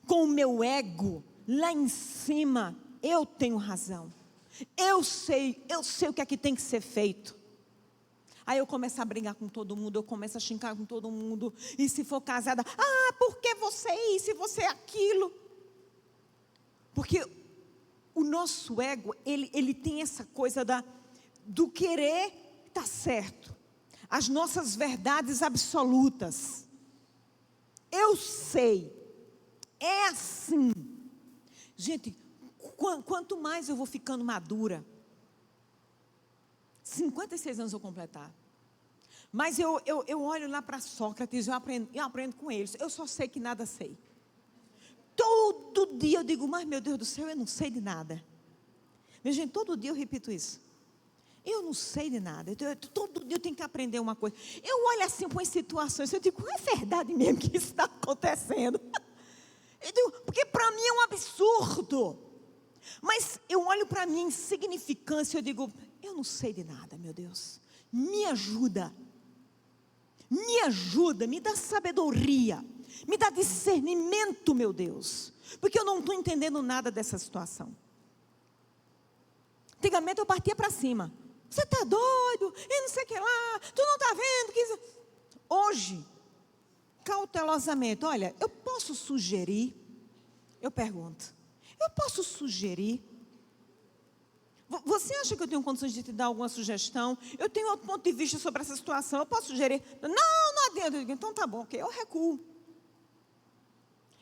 com o meu ego lá em cima, eu tenho razão. Eu sei o que é que tem que ser feito. Aí eu começo a brigar com todo mundo, eu começo a xingar com todo mundo. E se for casada, por que você é isso e você é aquilo? Porque o nosso ego, ele tem essa coisa do querer estar certo. As nossas verdades absolutas. Eu sei, é assim. Gente, quanto mais eu vou ficando madura, 56 anos eu vou completar. Mas eu olho lá para Sócrates, eu aprendo com eles. Eu só sei que nada sei. Todo dia eu digo: mas meu Deus do céu, eu não sei de nada. Minha gente, todo dia eu repito isso. Eu não sei de nada. Todo dia eu tenho que aprender uma coisa. Eu olho assim para as situações, eu digo: é verdade mesmo que isso está acontecendo? Eu digo, porque para mim é um absurdo. Mas eu olho para a minha insignificância e eu digo: eu não sei de nada, meu Deus. Me ajuda. Me dá sabedoria. Me dá discernimento, meu Deus. Porque eu não estou entendendo nada dessa situação. Antigamente eu partia para cima. Você está doido? E não sei o que lá. Tu não está vendo? Que... Hoje, cautelosamente, olha, eu posso sugerir? Eu pergunto. Eu posso sugerir? Você acha que eu tenho condições de te dar alguma sugestão? Eu tenho outro ponto de vista sobre essa situação. Eu posso sugerir? Não adianta. Então tá bom, ok, eu recuo.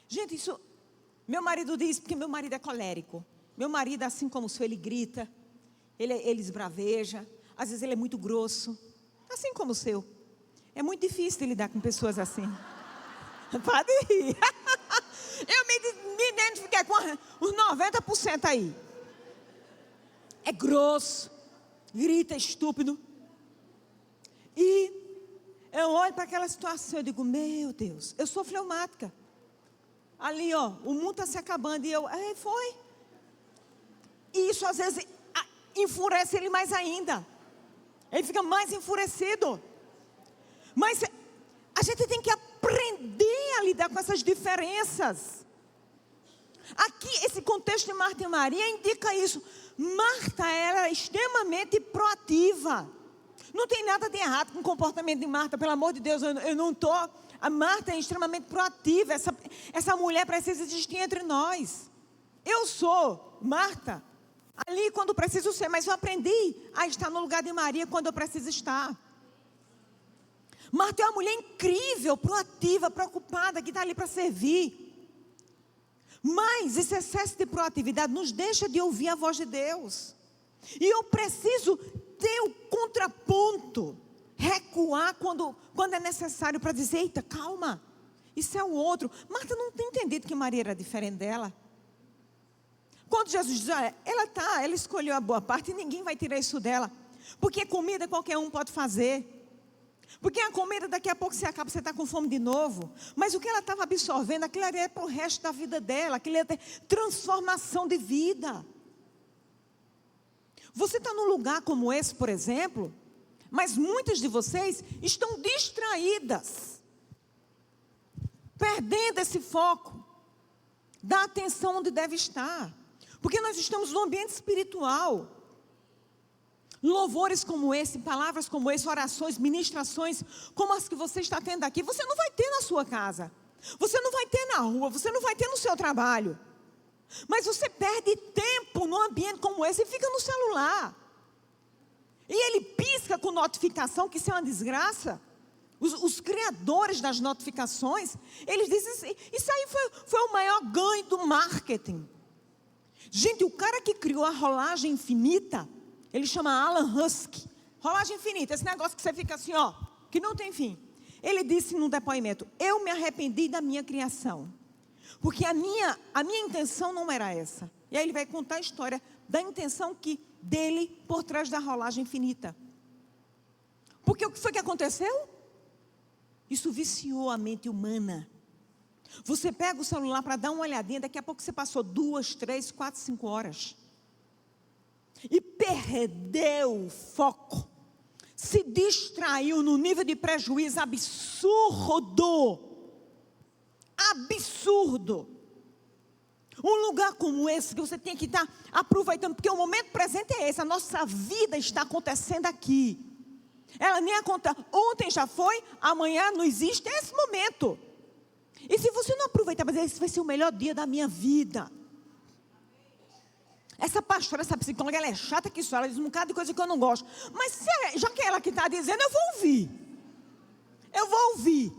Gente, isso... Meu marido diz, porque meu marido é colérico. Meu marido, assim como o seu, ele grita. Ele esbraveja. Às vezes ele é muito grosso. Assim como o seu. É muito difícil lidar com pessoas assim. Pode rir. Eu me identifiquei com os 90% aí. é grosso, grita, estúpido. E eu olho para aquela situação e digo, meu Deus, eu sou fleumática. Ali, ó, o mundo está se acabando. E eu, foi. E isso às vezes enfurece ele mais ainda. Ele fica mais enfurecido. Mas a gente tem que aprender a lidar com essas diferenças. Aqui, esse contexto de Marta e Maria indica isso. Marta era extremamente proativa. Não tem nada de errado com o comportamento de Marta, pelo amor de Deus, eu não estou. A Marta é extremamente proativa. Essa mulher precisa existir entre nós. Eu sou Marta, ali quando preciso ser, mas eu aprendi a estar no lugar de Maria quando eu preciso estar. Marta é uma mulher incrível, proativa, preocupada, que está ali para servir. Mas esse excesso de proatividade nos deixa de ouvir a voz de Deus. E eu preciso ter o contraponto, recuar quando é necessário para dizer, eita, calma, isso é o outro. Marta não tem entendido que Maria era diferente dela. Quando Jesus diz, olha, ela escolheu a boa parte e ninguém vai tirar isso dela. Porque comida qualquer um pode fazer. Porque a comida daqui a pouco você acaba, você está com fome de novo. Mas o que ela estava absorvendo, aquilo era para o resto da vida dela. Aquilo era transformação de vida. Você está num lugar como esse, por exemplo, mas muitas de vocês estão distraídas. Perdendo esse foco. Da atenção onde deve estar. Porque nós estamos num ambiente espiritual. Louvores como esse, palavras como esse, orações, ministrações como as que você está tendo aqui, você não vai ter na sua casa, você não vai ter na rua, você não vai ter no seu trabalho. Mas você perde tempo num ambiente como esse e fica no celular. E ele pisca com notificação, que isso é uma desgraça. Os criadores das notificações, eles dizem assim, isso aí foi o maior ganho do marketing. Gente, o cara que criou a rolagem infinita, ele chama Alan Husk, rolagem infinita, esse negócio que você fica assim, ó, que não tem fim. Ele disse num depoimento, eu me arrependi da minha criação, porque a minha intenção não era essa. E aí ele vai contar a história da intenção dele por trás da rolagem infinita. Porque o que foi que aconteceu? Isso viciou a mente humana. Você pega o celular para dar uma olhadinha, daqui a pouco você passou 2, 3, 4, 5 horas. E perdeu o foco, se distraiu no nível de prejuízo absurdo. Um lugar como esse que você tem que estar aproveitando, porque o momento presente é esse, a nossa vida está acontecendo aqui. Ela nem acontece, ontem já foi, amanhã não existe, é esse momento. E se você não aproveitar, mas esse vai ser o melhor dia da minha vida. Essa pastora, essa psicóloga, ela é chata que só, ela diz um bocado de coisa que eu não gosto. Mas já que é ela que está dizendo, eu vou ouvir. Eu vou ouvir.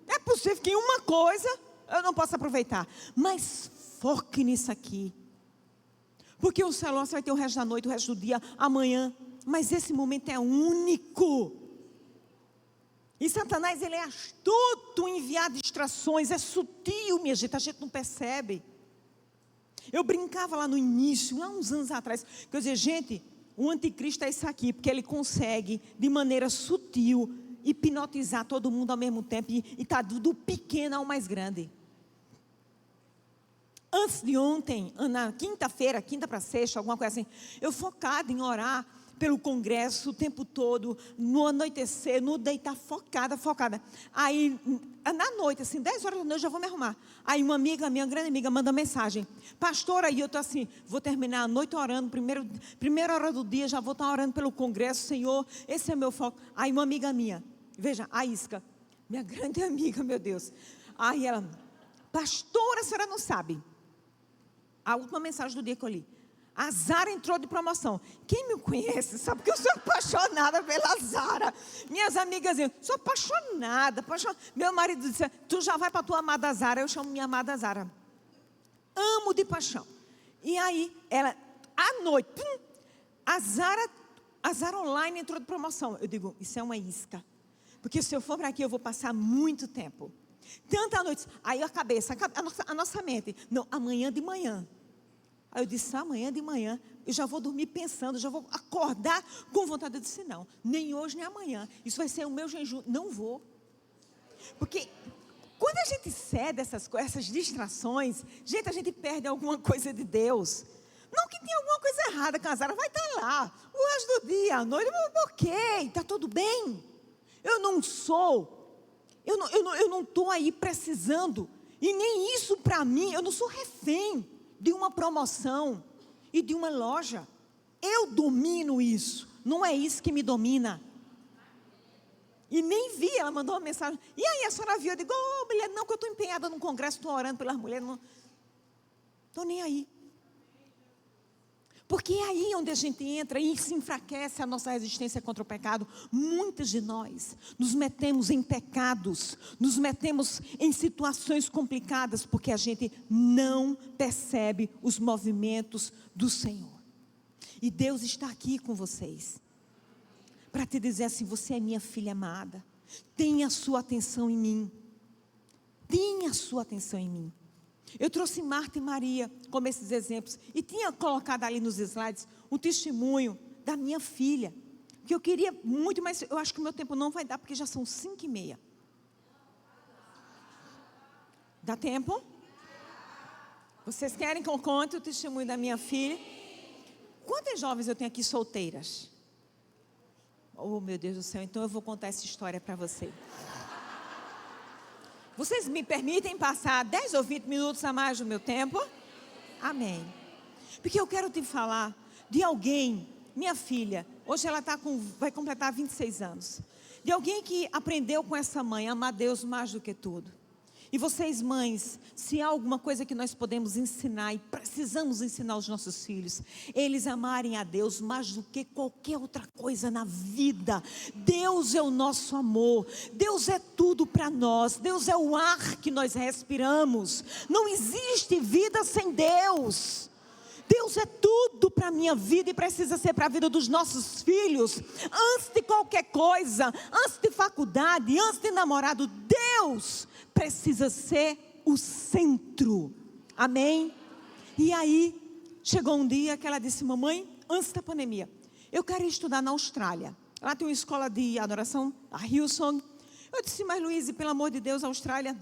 É possível que em uma coisa eu não possa aproveitar. Mas foque nisso aqui. Porque o celular você vai ter o resto da noite, o resto do dia, amanhã. Mas esse momento é único. E Satanás, ele é astuto em enviar distrações. É sutil, minha gente, a gente não percebe. Eu brincava lá no início, lá uns anos atrás, que eu dizia, gente, o anticristo é isso aqui, porque ele consegue, de maneira sutil, hipnotizar todo mundo ao mesmo tempo, e está do pequeno ao mais grande. Antes de ontem, na quinta-feira, quinta para sexta, alguma coisa assim, eu focada em orar pelo congresso o tempo todo, no anoitecer, no deitar, focada. Aí, na noite, assim, 10 horas da noite, eu já vou me arrumar. Aí uma amiga minha, uma grande amiga, manda mensagem, pastora, aí eu estou assim, vou terminar a noite orando, primeira hora do dia, já vou estar orando pelo congresso, Senhor, esse é meu foco. Aí uma amiga minha, veja, a Isca, minha grande amiga, meu Deus. Aí ela, pastora, a senhora não sabe. A última mensagem do dia que eu li. A Zara entrou de promoção. Quem me conhece sabe que eu sou apaixonada pela Zara. Minhas amigas diziam, sou apaixonada. Meu marido disse, tu já vai para a tua amada Zara. Eu chamo minha amada Zara. Amo de paixão. E aí, ela, à noite, a Zara online entrou de promoção. Eu digo, isso é uma isca. Porque se eu for para aqui, eu vou passar muito tempo. Tanta noite. Aí a cabeça, a nossa mente. Não, amanhã de manhã. Aí eu disse, amanhã de manhã, eu já vou dormir pensando, já vou acordar com vontade. Eu disse, não, nem hoje nem amanhã, isso vai ser o meu jejum, não vou. Porque quando a gente cede essas distrações, gente, a gente perde alguma coisa de Deus. Não que tenha alguma coisa errada, Casara vai estar lá, o resto do dia, a noite, ok, está tudo bem. Eu não estou aí precisando, e nem isso para mim, eu não sou refém de uma promoção e de uma loja. Eu domino isso, não é isso que me domina. E nem vi, ela mandou uma mensagem, e aí a senhora viu, eu digo, mulher, não, que eu estou empenhada num congresso, estou orando pelas mulheres, não estou nem aí. Porque é aí onde a gente entra e se enfraquece a nossa resistência contra o pecado. Muitas de nós nos metemos em pecados, nos metemos em situações complicadas, porque a gente não percebe os movimentos do Senhor. E Deus está aqui com vocês, para te dizer assim, você é minha filha amada, tenha a sua atenção em mim, tenha a sua atenção em mim. Eu trouxe Marta e Maria como esses exemplos, e tinha colocado ali nos slides um testemunho da minha filha, que eu queria muito, mas eu acho que o meu tempo não vai dar, porque já são 5:30. Dá tempo? Vocês querem que eu conte o testemunho da minha filha? Quantas jovens eu tenho aqui solteiras? Oh, meu Deus do céu, então eu vou contar essa história para você. Vocês me permitem passar 10 ou 20 minutos a mais do meu tempo? Amém. Porque eu quero te falar de alguém, minha filha, hoje ela vai completar 26 anos. De alguém que aprendeu com essa mãe a amar Deus mais do que tudo. E vocês, mães, se há alguma coisa que nós podemos ensinar e precisamos ensinar aos nossos filhos, eles amarem a Deus mais do que qualquer outra coisa na vida. Deus é o nosso amor, Deus é tudo para nós, Deus é o ar que nós respiramos. Não existe vida sem Deus. Deus é tudo para a minha vida e precisa ser para a vida dos nossos filhos. Antes de qualquer coisa, antes de faculdade, antes de namorado, Deus precisa ser o centro. Amém? E aí, chegou um dia que ela disse, mamãe, antes da pandemia, eu quero estudar na Austrália. Lá tem uma escola de adoração, a Hillsong. Eu disse, mas Luíse, pelo amor de Deus, a Austrália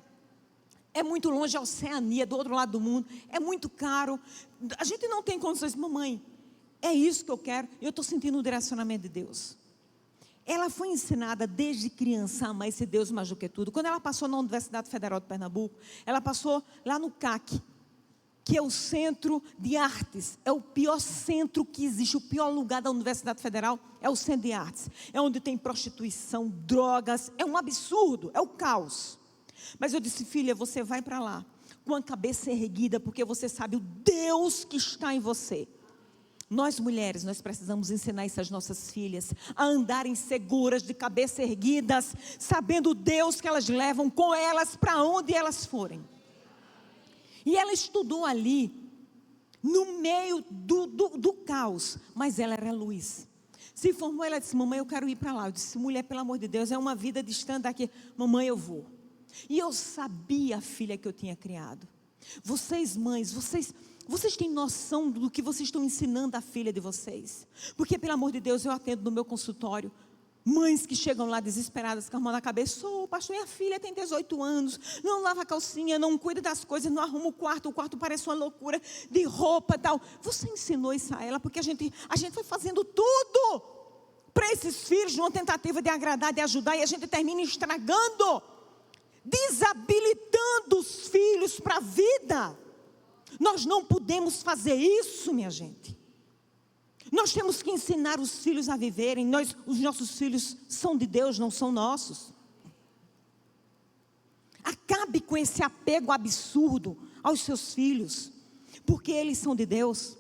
é muito longe, a Oceania, do outro lado do mundo, é muito caro, a gente não tem condições. Mamãe, é isso que eu quero, eu estou sentindo o direcionamento de Deus. Ela foi ensinada desde criança a amar esse Deus mais do que tudo. Quando ela passou na Universidade Federal de Pernambuco, ela passou lá no CAC, que é o Centro de Artes, é o pior centro que existe, o pior lugar da Universidade Federal é o Centro de Artes, é onde tem prostituição, drogas, é um absurdo, é o caos. Mas eu disse, filha, você vai para lá, com a cabeça erguida, porque você sabe o Deus que está em você. Nós mulheres, nós precisamos ensinar isso às nossas filhas, a andarem seguras, de cabeça erguidas, sabendo o Deus que elas levam com elas para onde elas forem. E ela estudou ali, no meio do caos, mas ela era luz. Se formou, ela disse, mamãe, eu quero ir para lá. Eu disse, mulher, pelo amor de Deus, é uma vida distante daqui. Mamãe, eu vou. E eu sabia a filha que eu tinha criado. Vocês mães, vocês têm noção do que vocês estão ensinando à filha de vocês? Porque, pelo amor de Deus, eu atendo no meu consultório mães que chegam lá desesperadas, com a mão na cabeça. Pastor, minha filha tem 18 anos, não lava a calcinha, não cuida das coisas, não arruma o quarto parece uma loucura de roupa e tal. Você ensinou isso a ela, porque a gente vai fazendo tudo para esses filhos, numa tentativa de agradar, de ajudar, e a gente termina estragando, desabilitando os filhos para a vida. Nós não podemos fazer isso, minha gente. Nós temos que ensinar os filhos a viverem. Os nossos filhos são de Deus, não são nossos. Acabe com esse apego absurdo aos seus filhos, porque eles são de Deus.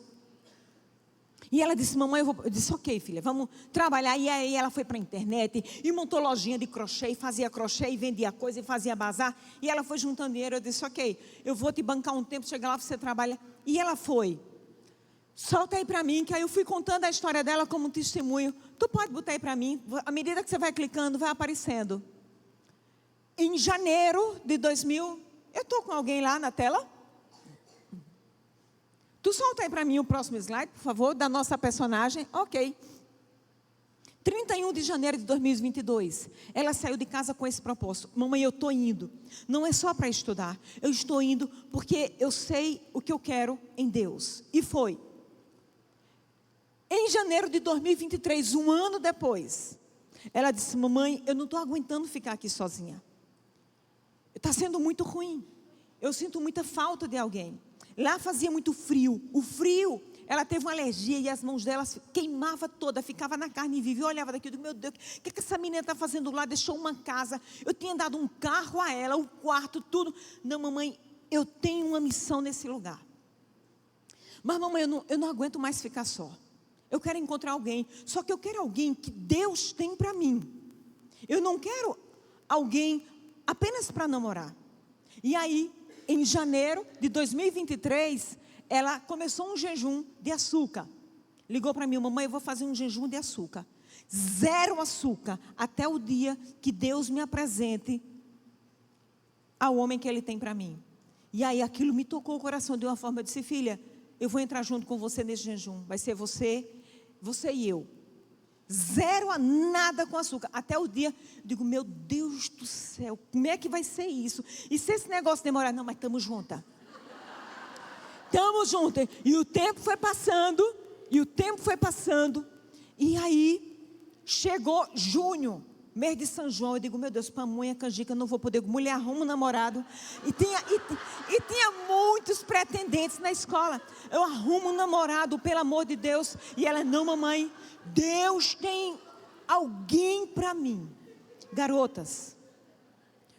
E ela disse, mamãe, eu disse, ok, filha, vamos trabalhar. E aí ela foi para a internet e montou lojinha de crochê, e fazia crochê e vendia coisa e fazia bazar. E ela foi juntando dinheiro. Eu disse, ok, eu vou te bancar um tempo, chega lá, você trabalha. E ela foi. Solta aí para mim, que aí eu fui contando a história dela como um testemunho. Tu pode botar aí para mim, à medida que você vai clicando, vai aparecendo. Em janeiro de 2000, eu estou com alguém lá na tela? Tu solta aí para mim o próximo slide, por favor, da nossa personagem. Ok. 31 de janeiro de 2022, ela saiu de casa com esse propósito. Mamãe, eu estou indo. Não é só para estudar. Eu estou indo porque eu sei o que eu quero em Deus. E foi. Em janeiro de 2023, um ano depois, ela disse, mamãe, eu não estou aguentando ficar aqui sozinha. Está sendo muito ruim. Eu sinto muita falta de alguém. Lá fazia muito frio. O frio, ela teve uma alergia e as mãos dela queimavam toda, ficava na carne viva. Eu olhava daqui e digo, meu Deus, o que essa menina está fazendo lá? Deixou uma casa. Eu tinha dado um carro a ela, um quarto, tudo. Não, mamãe, eu tenho uma missão nesse lugar. Mas mamãe, eu não aguento mais ficar só. Eu quero encontrar alguém. Só que eu quero alguém que Deus tem para mim. Eu não quero alguém apenas para namorar. E aí, em janeiro de 2023, ela começou um jejum de açúcar. Ligou para mim, mamãe, eu vou fazer um jejum de açúcar. 0 açúcar, até o dia que Deus me apresente ao homem que Ele tem para mim. E aí aquilo me tocou o coração de uma forma, eu disse, filha, eu vou entrar junto com você nesse jejum. Vai ser você e eu. 0 a nada com açúcar. Até o dia, eu digo, meu Deus do céu, como é que vai ser isso? E se esse negócio demorar? Não, mas estamos juntas. Estamos juntas. E o tempo foi passando. E aí, chegou junho, mês de São João. Eu digo, meu Deus, pamonha, canjica, não vou poder. Mulher arruma um namorado. E tinha muitos pretendentes na escola. Eu arrumo um namorado, pelo amor de Deus. E ela, não, mamãe, Deus tem alguém para mim. Garotas,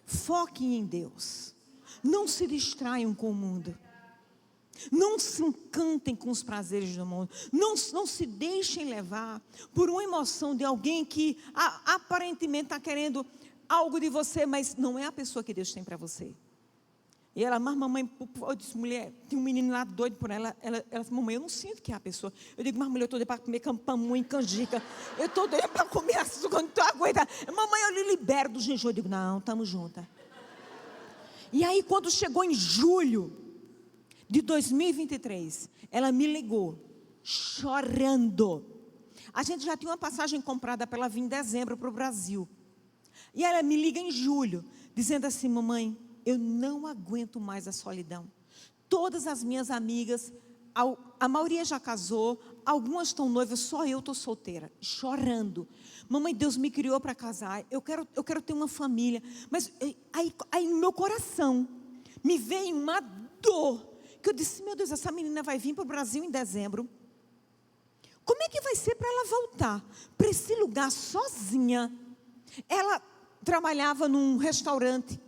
foquem em Deus. Não se distraiam com o mundo. Não se encantem com os prazeres do mundo. Não se deixem levar por uma emoção de alguém que aparentemente está querendo algo de você, mas não é a pessoa que Deus tem para você. E ela, mas mamãe, eu disse, mulher, tem um menino lá doido por ela. Ela disse, mamãe, eu não sinto que é a pessoa. Eu digo, mas mulher, eu estou doida para comer pamonha e canjica. Eu estou doida para comer açúcar, não estou aguentando. Mamãe, eu lhe libero do jejum. Eu digo, não, estamos juntas. E aí, quando chegou em julho de 2023, ela me ligou, chorando. A gente já tinha uma passagem comprada para ela vir em dezembro para o Brasil. E ela me liga em julho, dizendo assim, mamãe, eu não aguento mais a solidão. Todas as minhas amigas, a maioria já casou, algumas estão noivas, só eu estou solteira, chorando. Mamãe, Deus me criou para casar, eu quero ter uma família. Mas aí no meu coração me veio uma dor, que eu disse, meu Deus, essa menina vai vir para o Brasil em dezembro. Como é que vai ser para ela voltar para esse lugar sozinha? Ela trabalhava num restaurante.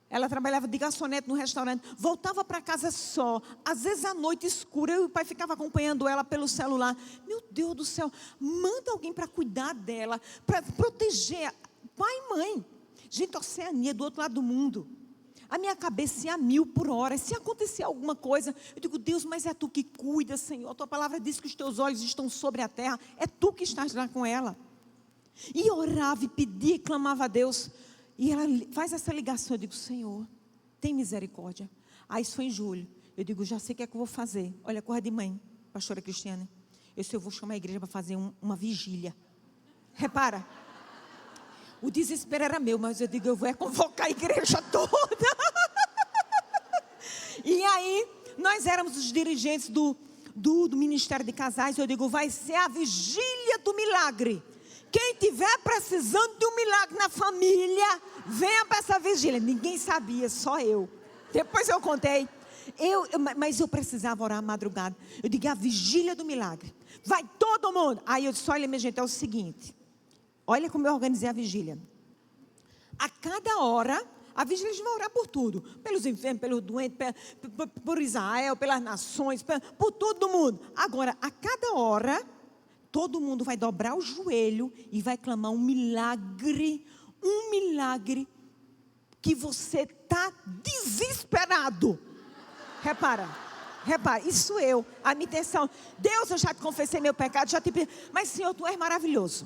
Ela trabalhava de garçonete no restaurante. Voltava para casa só. Às vezes à noite escura, eu e o pai ficava acompanhando ela pelo celular. Meu Deus do céu, manda alguém para cuidar dela, para proteger. Pai e mãe. Gente, Oceania, do outro lado do mundo. A minha cabeça ia a 1000 por hora. Se acontecer alguma coisa, eu digo, Deus, mas é tu que cuida, Senhor. A tua palavra diz que os teus olhos estão sobre a terra. É tu que estás lá com ela. E orava, e pedia, e clamava a Deus. E ela faz essa ligação. Eu digo, Senhor, tem misericórdia. Aí isso foi em julho. Eu digo, já sei o que é que eu vou fazer. Olha, corra de mãe, pastora Cristiane. Eu vou chamar a igreja para fazer uma vigília. Repara. O desespero era meu, mas eu digo, eu vou convocar a igreja toda. E aí, nós éramos os dirigentes do Ministério de Casais. Eu digo, vai ser a vigília do milagre. Quem estiver precisando de um milagre na família, venha para essa vigília. Ninguém sabia, só eu. Depois eu contei. Mas eu precisava orar à madrugada. Eu digo, a vigília do milagre. Vai todo mundo. Aí eu disse, olha minha gente, é o seguinte. Olha como eu organizei a vigília. A cada hora, a vigília vai orar por tudo. Pelos enfermos, pelos doentes, por Israel, pelas nações, por todo mundo. Agora, a cada hora, todo mundo vai dobrar o joelho e vai clamar um milagre que você está desesperado. Repara, isso a minha intenção. Deus, eu já te confessei meu pecado, já te pedi, mas Senhor, tu és maravilhoso.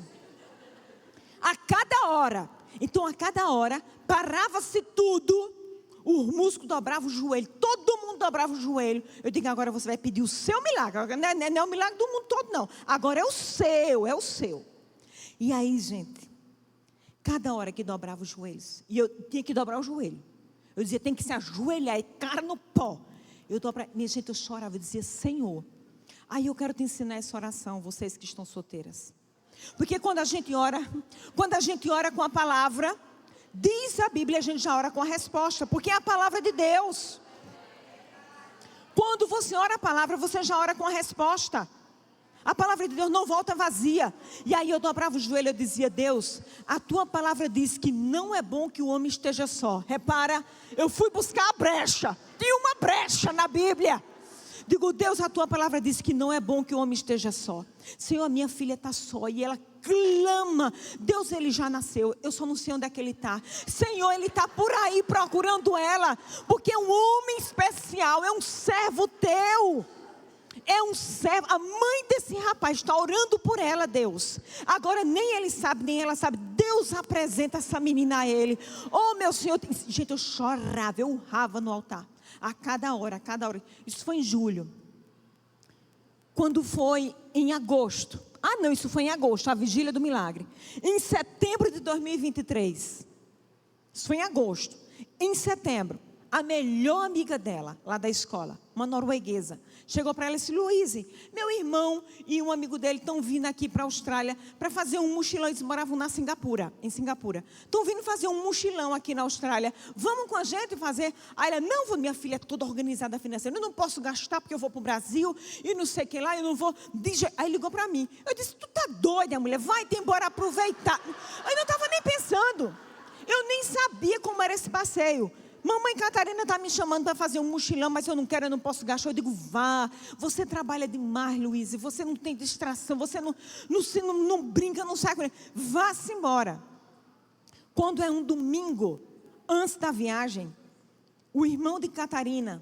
A cada hora, parava-se tudo, o músculo dobrava o joelho, todo mundo dobrava o joelho, eu digo, agora você vai pedir o seu milagre. Agora não é o milagre do mundo todo, não. Agora é o seu, é o seu. E aí, gente, cada hora que dobrava os joelhos, e eu tinha que dobrar o joelho. Eu dizia, tem que se ajoelhar e cara no pó. Minha gente, eu chorava, eu dizia, Senhor. Aí eu quero te ensinar essa oração, vocês que estão solteiras. Porque quando a gente ora com a palavra, diz a Bíblia, a gente já ora com a resposta, porque é a palavra de Deus. Quando você ora a palavra, você já ora com a resposta. A palavra de Deus não volta vazia. E aí eu dobrava o joelho, eu dizia, Deus, a tua palavra diz que não é bom que o homem esteja só. Repara, eu fui buscar a brecha. Tinha uma brecha na Bíblia. Digo, Deus, a tua palavra diz que não é bom que o homem esteja só. Senhor, a minha filha está só e ela clama. Deus, ele já nasceu, eu só não sei onde é que ele está. Senhor, ele está por aí procurando ela, porque é um homem especial, é um servo teu. É um servo, a mãe desse rapaz está orando por ela, Deus. Agora nem ele sabe, nem ela sabe. Deus apresenta essa menina a ele. Oh, meu Senhor, gente, eu chorava, eu urrava no altar. A cada hora. Isso foi em julho. Quando foi em agosto. Ah, não, isso foi em agosto, a vigília do milagre. Em setembro de 2023. Isso foi em agosto. Em setembro, a melhor amiga dela, lá da escola, uma norueguesa, chegou para ela e disse, Luíse, meu irmão e um amigo dele estão vindo aqui para a Austrália para fazer um mochilão. Eles moravam em Singapura. Estão vindo fazer um mochilão aqui na Austrália. Vamos com a gente fazer? Aí ela, não vou, minha filha é toda organizada financeira. Eu não posso gastar porque eu vou para o Brasil e não sei o que lá, eu não vou. Aí ligou para mim. Eu disse, tu tá doida, mulher? Vai-te embora aproveitar. Eu não estava nem pensando. Eu nem sabia como era esse passeio. Mamãe Catarina está me chamando para fazer um mochilão, mas eu não quero, eu não posso gastar. Eu digo, vá, você trabalha demais, Luíse, você não tem distração, você não brinca, não sai com ele. Vá-se embora. Quando é um domingo, antes da viagem, o irmão de Catarina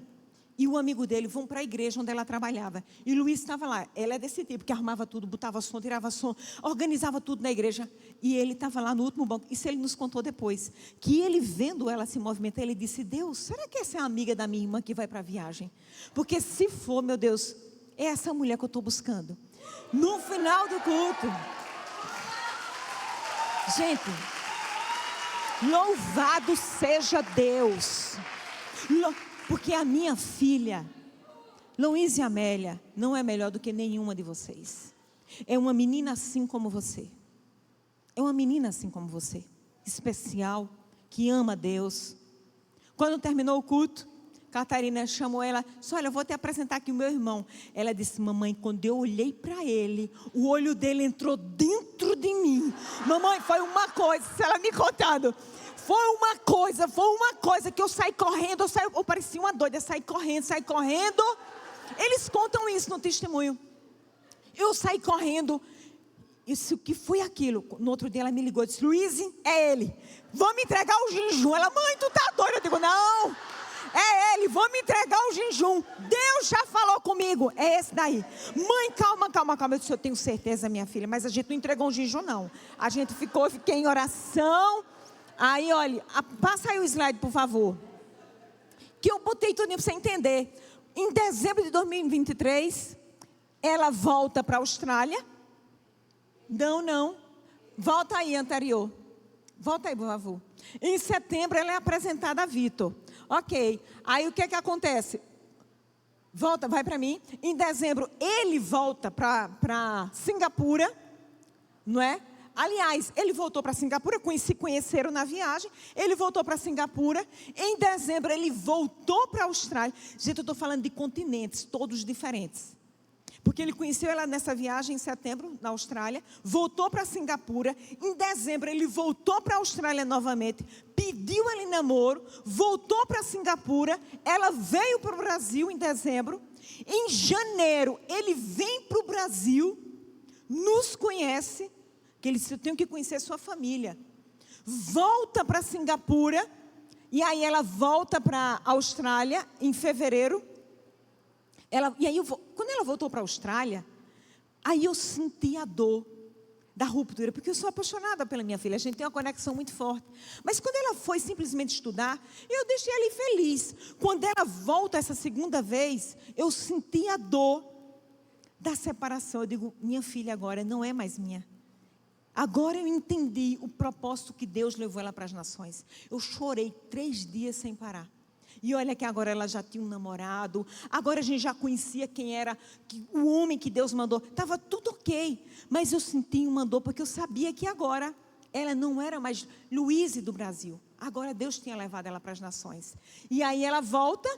e o amigo dele vão para a igreja onde ela trabalhava. E Luiz estava lá. Ela é desse tipo, que arrumava tudo, botava som, tirava som, organizava tudo na igreja. E ele estava lá no último banco. Isso ele nos contou depois. Que ele, vendo ela se movimentar, ele disse, Deus, será que essa é a amiga da minha irmã que vai para a viagem? Porque se for, meu Deus, é essa mulher que eu estou buscando. No final do culto. Gente, louvado seja Deus. Porque a minha filha, Luísa Amélia, não é melhor do que nenhuma de vocês. É uma menina assim como você. É uma menina assim como você. Especial, que ama Deus. Quando terminou o culto, Catarina chamou ela, disse, olha, eu vou te apresentar aqui o meu irmão. Ela disse, mamãe, quando eu olhei para ele, o olho dele entrou dentro de mim. Mamãe, foi uma coisa, se ela me contando. Foi uma coisa que eu saí correndo, eu parecia uma doida, saí correndo. Eles contam isso no testemunho. Eu saí correndo. Isso que foi aquilo. No outro dia ela me ligou e disse, Luíse, é ele. Vamos entregar o jejum. Ela, mãe, tu tá doida? Eu digo, não, é ele, vamos entregar o jejum. Deus já falou comigo, é esse daí. Mãe, calma. Eu disse, eu tenho certeza, minha filha, mas a gente não entregou o jejum, não. A gente fiquei em oração. Aí, olha, passa aí o slide, por favor. Que eu botei tudo para você entender. Em dezembro de 2023, ela volta para a Austrália. Não. Volta aí, anterior. Volta aí, por favor. Em setembro, ela é apresentada a Vitor. Ok. Aí, o que acontece? Volta, vai para mim. Em dezembro, ele volta para Singapura. Não é? Aliás, ele voltou para Singapura, se conheceram na viagem, ele voltou para Singapura, em dezembro ele voltou para a Austrália. Gente, eu estou falando de continentes, todos diferentes. Porque ele conheceu ela nessa viagem em setembro, na Austrália, voltou para Singapura, em dezembro ele voltou para a Austrália novamente, pediu ela em namoro, voltou para Singapura, ela veio para o Brasil em dezembro, em janeiro ele vem para o Brasil, nos conhece, que ele disse, eu tenho que conhecer sua família. Volta para Singapura, e aí ela volta para a Austrália em fevereiro. Quando ela voltou para a Austrália, aí eu senti a dor. da ruptura, porque eu sou apaixonada pela minha filha, a gente tem uma conexão muito forte. Mas quando ela foi simplesmente estudar, eu deixei ela feliz. Quando ela volta essa segunda vez, eu senti a dor da separação. Eu digo, minha filha agora não é mais minha. Agora eu entendi o propósito que Deus levou ela para as nações. Eu chorei 3 dias sem parar. E olha que agora ela já tinha um namorado. Agora a gente já conhecia quem era o homem que Deus mandou. Estava tudo ok. Mas eu senti uma dor porque eu sabia que agora ela não era mais Luíse do Brasil. Agora Deus tinha levado ela para as nações. E aí ela volta.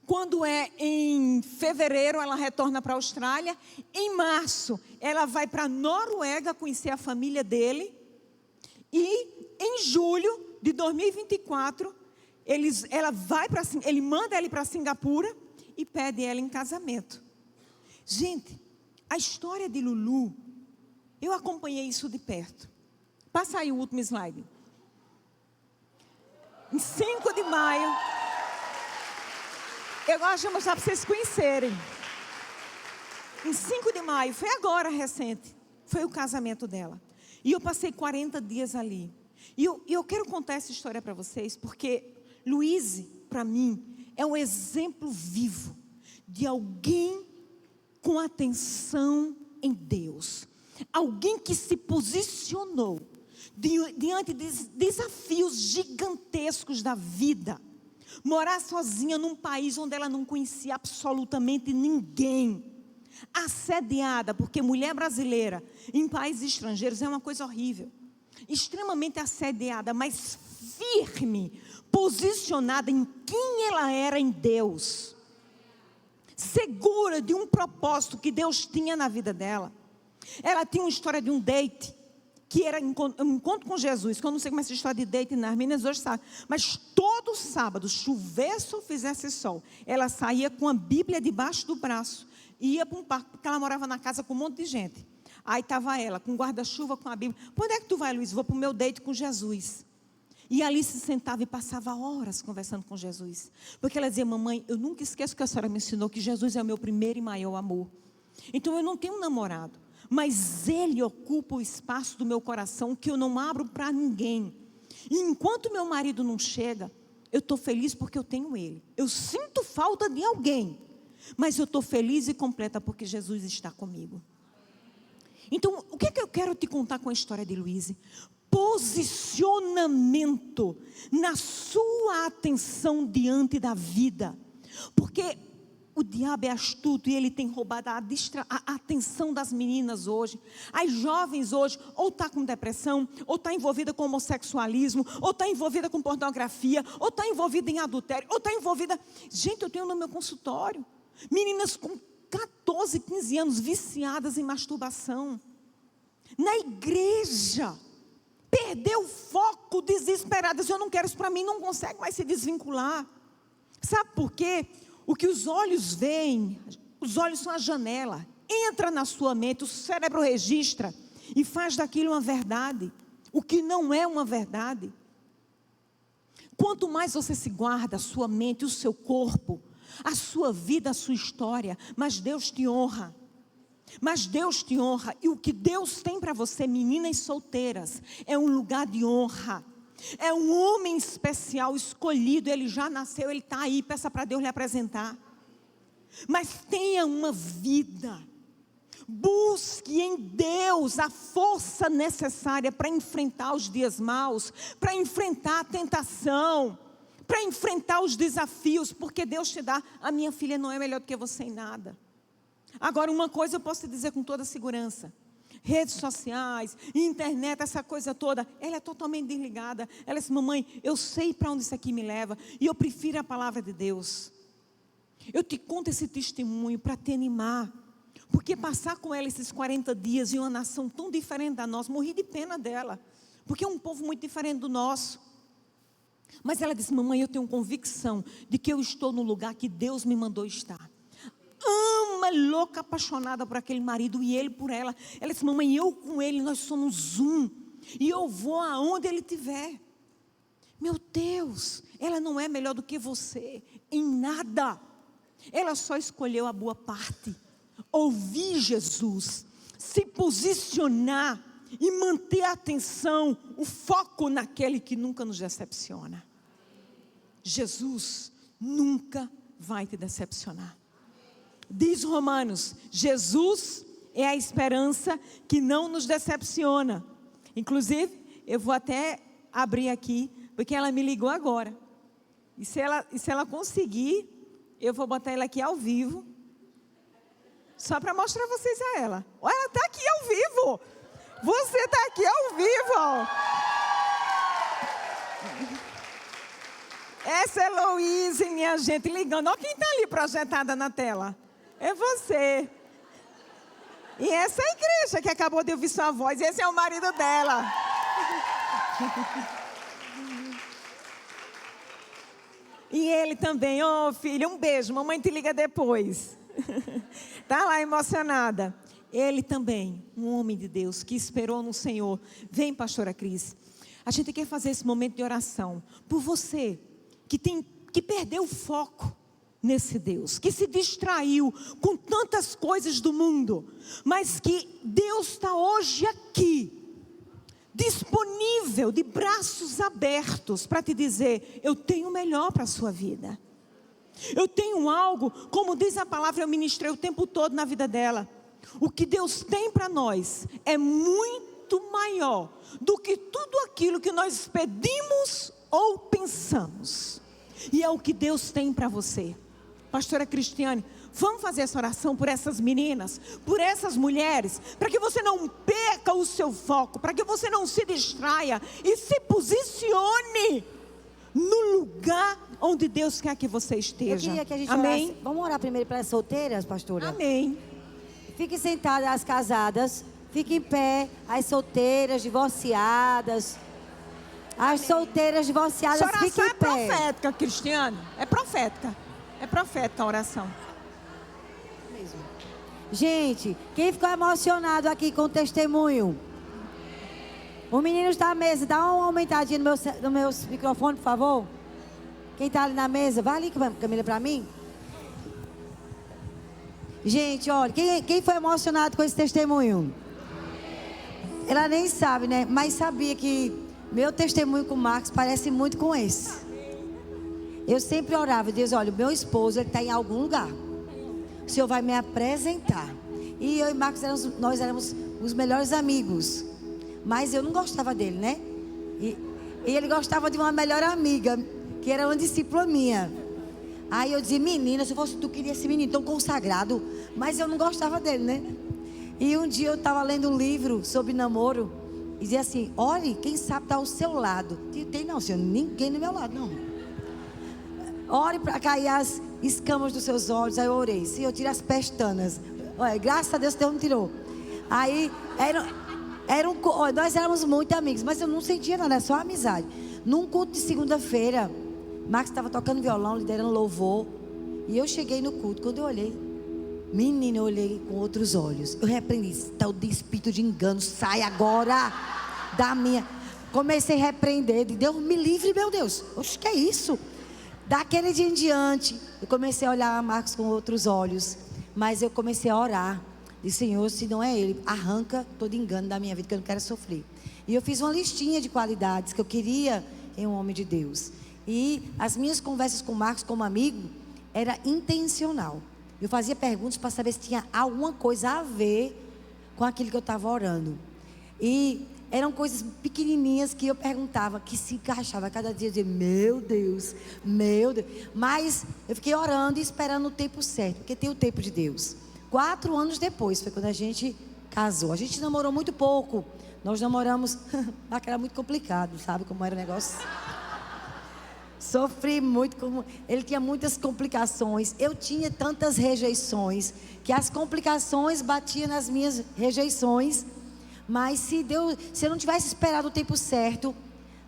Quando é em fevereiro, ela retorna para a Austrália. Em março, ela vai para a Noruega conhecer a família dele. E em julho de 2024, ele manda ela para Singapura e pede ela em casamento. Gente, a história de Lulu, eu acompanhei isso de perto. Passa aí o último slide. Em 5 de maio... Eu gosto de mostrar para vocês conhecerem. Em 5 de maio, foi agora recente, foi o casamento dela. E eu passei 40 dias ali. E eu quero contar essa história para vocês, porque Luíse, para mim, é um exemplo vivo de alguém com atenção em Deus. Alguém que se posicionou diante de desafios gigantescos da vida. Morar sozinha num país onde ela não conhecia absolutamente ninguém. Assediada, porque mulher brasileira em países estrangeiros é uma coisa horrível. Extremamente assediada, mas firme, posicionada em quem ela era em Deus. Segura de um propósito que Deus tinha na vida dela. Ela tinha uma história de um date, que era um encontro com Jesus, que eu não sei como é essa história de date nas meninas hoje sabe, mas todo sábado, chovesse ou fizesse sol, ela saía com a Bíblia debaixo do braço, e ia para um parque, porque ela morava na casa com um monte de gente. Aí estava ela, com guarda-chuva, com a Bíblia. Para onde é que tu vai, Luiz? Vou para o meu date com Jesus. E ali se sentava e passava horas conversando com Jesus, porque ela dizia, mamãe, eu nunca esqueço que a senhora me ensinou que Jesus é o meu primeiro e maior amor. Então eu não tenho um namorado, mas Ele ocupa o espaço do meu coração que eu não abro para ninguém. E enquanto meu marido não chega, eu estou feliz porque eu tenho Ele. Eu sinto falta de alguém, mas eu estou feliz e completa porque Jesus está comigo. Então, o que é que eu quero te contar com a história de Luíse? Posicionamento na sua atenção diante da vida. Porque o diabo é astuto e ele tem roubado a atenção das meninas hoje. As jovens hoje, ou está com depressão, ou está envolvida com homossexualismo, ou está envolvida com pornografia, ou está envolvida em adultério, ou está envolvida... Gente, eu tenho no meu consultório meninas com 14, 15 anos viciadas em masturbação. Na igreja, perdeu o foco, desesperadas. Eu não quero isso para mim, não consegue mais se desvincular. Sabe por quê? O que os olhos veem, os olhos são a janela, entra na sua mente, o cérebro registra e faz daquilo uma verdade, o que não é uma verdade. Quanto mais você se guarda a sua mente, o seu corpo, a sua vida, a sua história, mas Deus te honra. Mas Deus te honra, e o que Deus tem para você, meninas solteiras, é um lugar de honra. É um homem especial, escolhido, ele já nasceu, ele está aí, peça para Deus lhe apresentar. Mas tenha uma vida, busque em Deus a força necessária para enfrentar os dias maus, para enfrentar a tentação, para enfrentar os desafios, porque Deus te dá, a minha filha não é melhor do que você em nada. Agora, uma coisa eu posso te dizer com toda segurança: redes sociais, internet, essa coisa toda, ela é totalmente desligada. Ela disse, mamãe, eu sei para onde isso aqui me leva, e eu prefiro a palavra de Deus. Eu te conto esse testemunho para te animar, porque passar com ela esses 40 dias em uma nação tão diferente da nossa, morri de pena dela, porque é um povo muito diferente do nosso. Mas ela disse, mamãe, eu tenho convicção de que eu estou no lugar que Deus me mandou estar. Ama, louca, apaixonada por aquele marido e ele por ela. Ela disse, mamãe, eu com ele, nós somos um, e eu vou aonde ele estiver. Meu Deus, ela não é melhor do que você em nada. Ela só escolheu a boa parte, ouvir Jesus, se posicionar e manter a atenção, o foco naquele que nunca nos decepciona. Jesus nunca vai te decepcionar. Diz Romanos, Jesus é a esperança que não nos decepciona. Inclusive, eu vou até abrir aqui, porque ela me ligou agora. E se ela conseguir, eu vou botar ela aqui ao vivo, só para mostrar vocês a ela. Olha, ela está aqui ao vivo. Você está aqui ao vivo. Essa é Heloísa, minha gente, ligando. Olha quem está ali projetada na tela. É você. E essa é a igreja que acabou de ouvir sua voz. Esse é o marido dela. E ele também. Ô, filho, um beijo. Mamãe te liga depois. Está lá emocionada. Ele também, um homem de Deus que esperou no Senhor. Vem, pastora Cris. A gente quer fazer esse momento de oração por você que perdeu o foco nesse Deus, que se distraiu com tantas coisas do mundo, mas que Deus está hoje aqui, disponível, de braços abertos, para te dizer: eu tenho o melhor para a sua vida. Eu tenho algo, como diz a palavra, eu ministrei o tempo todo na vida dela. O que Deus tem para nós é muito maior do que tudo aquilo que nós pedimos ou pensamos. E é o que Deus tem para você. Pastora Cristiane, vamos fazer essa oração por essas meninas, por essas mulheres, para que você não perca o seu foco, para que você não se distraia e se posicione no lugar onde Deus quer que você esteja.
Eu queria que a gente
Amém?
orasse. Vamos orar primeiro para as solteiras, pastora?
Amém.
Fiquem sentadas as casadas, fiquem em pé as solteiras, divorciadas. As solteiras divorciadas,
Essa oração
fiquem em
é
pé.
profética, Cristiane. É profética. É profética a oração.
Gente, quem ficou emocionado aqui com o testemunho? O menino está à mesa, dá uma aumentadinha no meu microfone, por favor. Quem está ali na mesa, vai ali, Camila, para mim. Gente, olha, quem foi emocionado com esse testemunho? Ela nem sabe, né? Mas sabia que meu testemunho com o Marcos parece muito com esse. Eu sempre orava, Deus, olha, o meu esposo, ele está em algum lugar. O Senhor vai me apresentar. E eu e Marcos, nós éramos os melhores amigos. Mas eu não gostava dele, né? E ele gostava de uma melhor amiga, que era uma discípula minha. Aí eu dizia: menina, se fosse tu, queria esse menino tão consagrado. Mas eu não gostava dele, né? E um dia eu estava lendo um livro sobre namoro. E dizia assim: olhe, quem sabe está ao seu lado. Tem não, senhor, ninguém do meu lado, não. Ore para cair as escamas dos seus olhos. Aí eu orei: Senhor, tira as pestanas. Olha, graças a Deus Deus não tirou. Aí nós éramos muito amigos, mas eu não sentia nada, era só amizade. Num culto de segunda-feira, Marcos estava tocando violão, liderando louvor. E eu cheguei no culto. Quando eu olhei, menina, eu olhei com outros olhos. Eu repreendi: tal de espírito de engano, sai agora da minha. Comecei a repreender. Deus me livre, meu Deus. Oxe, que é isso? Daquele dia em diante, eu comecei a olhar Marcos com outros olhos. Mas eu comecei a orar. Disse: Senhor, se não é ele, arranca todo engano da minha vida, que eu não quero sofrer. E eu fiz uma listinha de qualidades que eu queria em um homem de Deus. E as minhas conversas com o Marcos como amigo era intencional. Eu fazia perguntas para saber se tinha alguma coisa a ver com aquilo que eu estava orando. E eram coisas pequenininhas que eu perguntava, que se encaixava. Cada dia eu dizia: meu Deus, meu Deus. Mas eu fiquei orando e esperando o tempo certo, porque tem o tempo de Deus. 4 anos depois foi quando a gente casou. A gente namorou muito pouco. Nós namoramos, era muito complicado, sabe como era o negócio? Sofri muito, ele tinha muitas complicações. Eu tinha tantas rejeições, que as complicações batiam nas minhas rejeições. Mas se eu não tivesse esperado o tempo certo,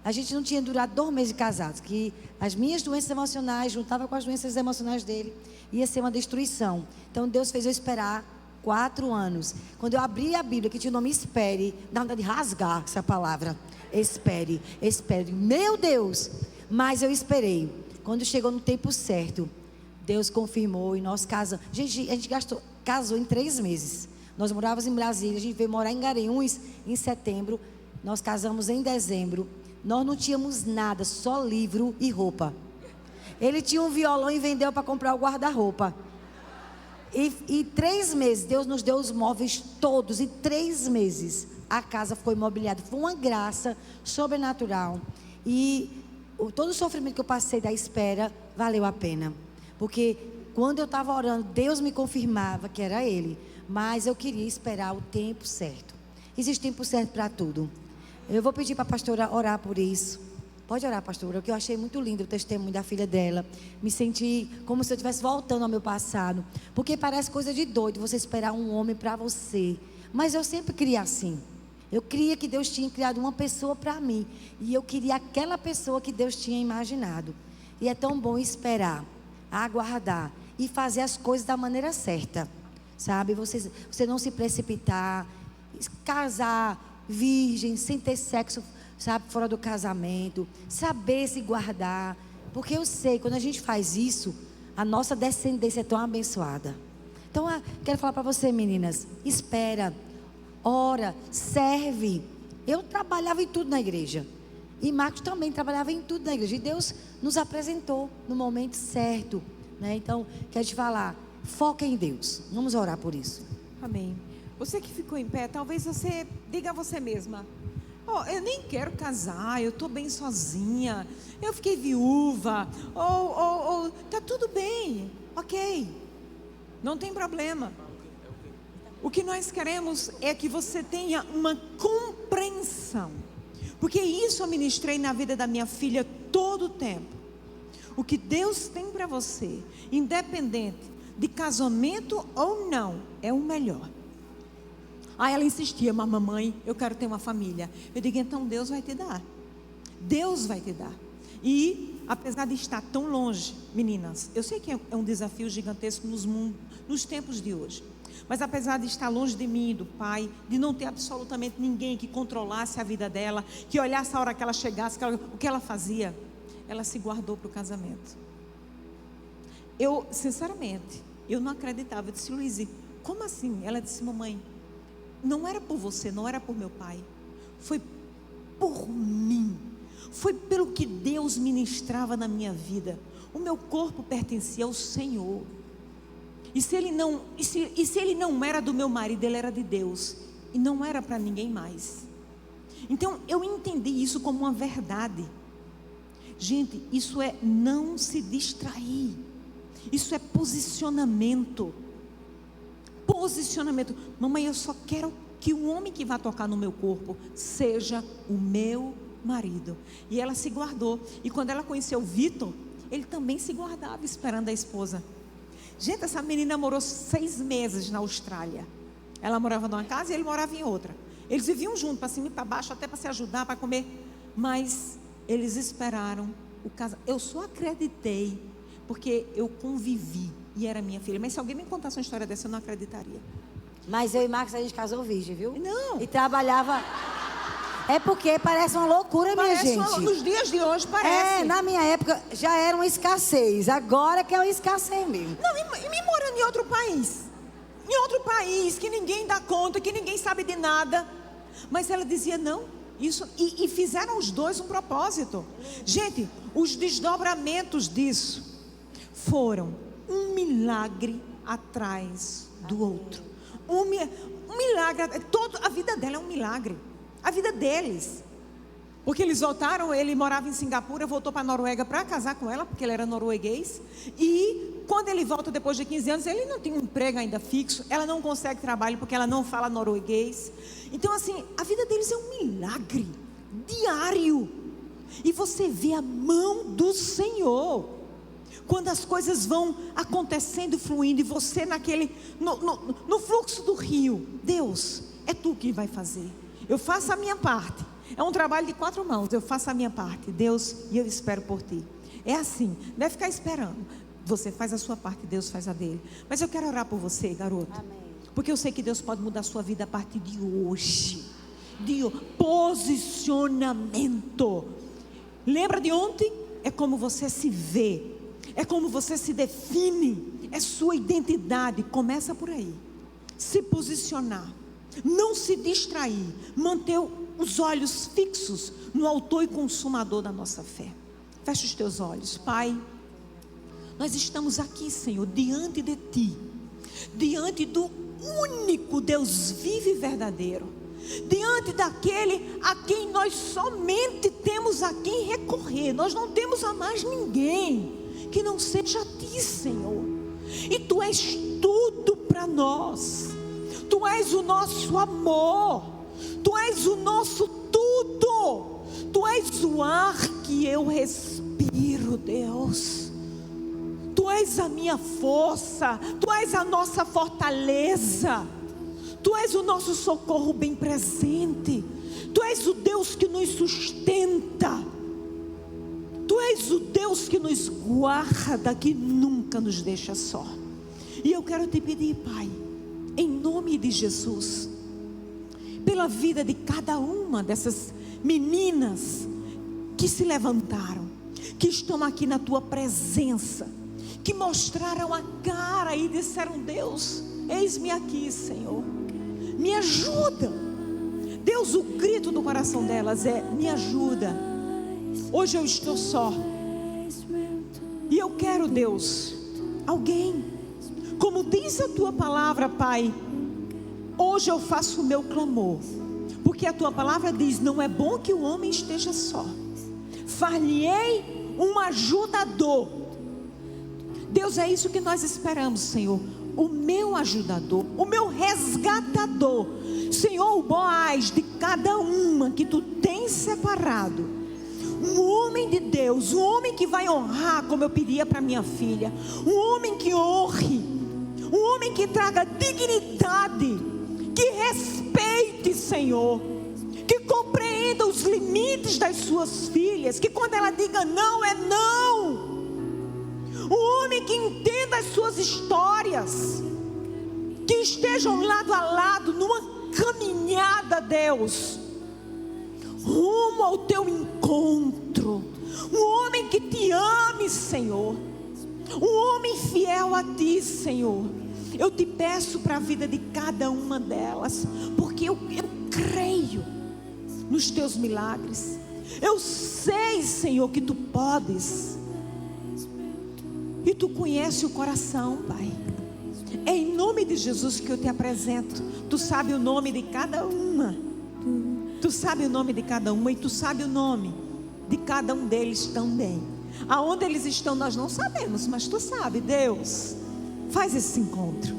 a gente não tinha durado 2 meses de casados. Que as minhas doenças emocionais juntava com as doenças emocionais dele, ia ser uma destruição. Então Deus fez eu esperar 4 anos. Quando eu abri a Bíblia, que tinha o nome espere, dá vontade de rasgar essa palavra. Espere, espere. Meu Deus! Mas eu esperei. Quando chegou no tempo certo, Deus confirmou e nós casamos. A gente casou em 3 meses. Nós morávamos em Brasília, a gente veio morar em Garanhuns em setembro. Nós casamos em dezembro. Nós não tínhamos nada, só livro e roupa. Ele tinha um violão e vendeu para comprar o guarda-roupa. E 3 meses, Deus nos deu os móveis todos. Em 3 meses, a casa ficou imobiliada. Foi uma graça sobrenatural. E todo o sofrimento que eu passei da espera valeu a pena. Porque quando eu estava orando, Deus me confirmava que era Ele. Mas eu queria esperar o tempo certo. Existe tempo certo para tudo. Eu vou pedir para a pastora orar por isso. Pode orar, pastora, porque eu achei muito lindo o testemunho da filha dela. Me senti como se eu estivesse voltando ao meu passado. Porque parece coisa de doido você esperar um homem para você. Mas eu sempre queria assim. Eu queria que Deus tinha criado uma pessoa para mim. E eu queria aquela pessoa que Deus tinha imaginado. E é tão bom esperar, aguardar e fazer as coisas da maneira certa. Sabe? Você não se precipitar, casar virgem, sem ter sexo, sabe, fora do casamento, saber se guardar, porque eu sei, quando a gente faz isso, a nossa descendência é tão abençoada. Então, quero falar para você, meninas, espera, ora, serve. Eu trabalhava em tudo na igreja, e Marcos também trabalhava em tudo na igreja, e Deus nos apresentou no momento certo, né? Então, quero te falar, foca em Deus, vamos orar por isso.
Amém. Você que ficou em pé, talvez você diga a você mesma: oh, eu nem quero casar, eu estou bem sozinha, eu fiquei viúva, tá tudo bem, ok, não tem problema. O que nós queremos é que você tenha uma compreensão, porque isso eu ministrei na vida da minha filha todo o tempo. O que Deus tem para você, independente de casamento ou não, é o melhor. Aí ela insistia: mas mamãe, eu quero ter uma família. Eu digo: então Deus vai te dar. Deus vai te dar. E apesar de estar tão longe, meninas, eu sei que é um desafio gigantesco nos tempos de hoje. Mas apesar de estar longe de mim e do pai, de não ter absolutamente ninguém que controlasse a vida dela, que olhasse a hora que ela chegasse, o que ela fazia, ela se guardou para o casamento. Eu, sinceramente, eu não acreditava. Eu disse: Luíse, como assim? Ela disse: mamãe, não era por você, não era por meu pai, foi por mim, foi pelo que Deus ministrava na minha vida. O meu corpo pertencia ao Senhor, e se ele não era do meu marido, ele era de Deus, e não era para ninguém mais. Então eu entendi isso como uma verdade. Gente, isso é não se distrair, isso é posicionamento. Posicionamento. Mamãe, eu só quero que o homem que vai tocar no meu corpo seja o meu marido. E ela se guardou. E quando ela conheceu o Vitor, ele também se guardava esperando a esposa. Gente, essa menina morou 6 meses na Austrália. Ela morava numa casa e ele morava em outra. Eles viviam juntos, para cima e para baixo, até para se ajudar, para comer. Mas eles esperaram o casamento. Eu só acreditei porque eu convivi e era minha filha. Mas se alguém me contasse uma história dessa, eu não acreditaria.
Mas eu e Marcos, a gente casou virgem, viu?
Não.
E trabalhava. É porque parece uma loucura, minha gente.
Nos dias de hoje parece.
Na minha época já era uma escassez. Agora que é uma escassez mesmo.
Não, e me morando em outro país. Em outro país, que ninguém dá conta, que ninguém sabe de nada. Mas ela dizia não. Isso, e fizeram os dois um propósito. Gente, os desdobramentos disso foram um milagre atrás do outro. Um milagre. A vida dela é um milagre. A vida deles. Porque eles voltaram, ele morava em Singapura, voltou para a Noruega para casar com ela, porque ele era norueguês. E quando ele volta depois de 15 anos, ele não tem um emprego ainda fixo. Ela não consegue trabalho porque ela não fala norueguês. Então assim, a vida deles é um milagre diário. E você vê a mão do Senhor quando as coisas vão acontecendo, fluindo, e você no fluxo do rio. Deus, é tu que vai fazer. Eu faço a minha parte. É um trabalho de 4 mãos. Eu faço a minha parte, Deus, e eu espero por ti. É assim, não é ficar esperando. Você faz a sua parte, Deus faz a dele. Mas eu quero orar por você, garoto.
Amém.
Porque eu sei que Deus pode mudar a sua vida a partir de hoje. De posicionamento. Lembra de ontem? É como você se vê. É como você se define. É sua identidade. Começa por aí. se posicionar, não se distrair, manter os olhos fixos no autor e consumador da nossa fé. Fecha os teus olhos. Pai, nós estamos aqui, Senhor, diante de Ti, diante do único Deus vivo e verdadeiro, diante daquele a quem nós somente temos a quem recorrer. Nós não temos a mais ninguém que não seja a Ti, Senhor. E Tu és tudo para nós. Tu és o nosso amor. Tu és o nosso tudo. Tu és o ar que eu respiro, Deus. Tu és a minha força. Tu és a nossa fortaleza. Tu és o nosso socorro bem presente. Tu és o Deus que nos sustenta. Tu és o Deus que nos guarda, que nunca nos deixa só. E eu quero te pedir, Pai, em nome de Jesus, pela vida de cada uma dessas meninas que se levantaram, que estão aqui na Tua presença, que mostraram a cara e disseram: Deus, eis-me aqui, Senhor, me ajuda. Deus, o grito do coração delas é: me ajuda, hoje eu estou só. E eu quero, Deus, alguém, como diz a Tua palavra, Pai, hoje eu faço o meu clamor, porque a Tua palavra diz: não é bom que o homem esteja só, far-lhe-ei um ajudador. Deus, é isso que nós esperamos, Senhor, o meu ajudador, o meu resgatador, Senhor, o Boaz de cada uma que Tu tens separado, um homem de Deus, um homem que vai honrar, como eu pedia para minha filha, um homem que honre, um homem que traga dignidade, que respeite, Senhor, que compreenda os limites das suas filhas, que quando ela diga não, é não. Um homem que entenda as suas histórias, que estejam lado a lado numa caminhada, Deus, rumo ao Teu encontro. Um homem que Te ame, Senhor, um homem fiel a Ti, Senhor. Eu Te peço para a vida de cada uma delas, porque eu creio nos Teus milagres. Eu sei, Senhor, que Tu podes, e Tu conhece o coração, Pai. É em nome de Jesus que eu Te apresento. Tu sabe o nome de cada uma. Tu sabe o nome de cada uma, e Tu sabe o nome de cada um deles também. Aonde eles estão nós não sabemos, mas Tu sabe. Deus, faz esse encontro,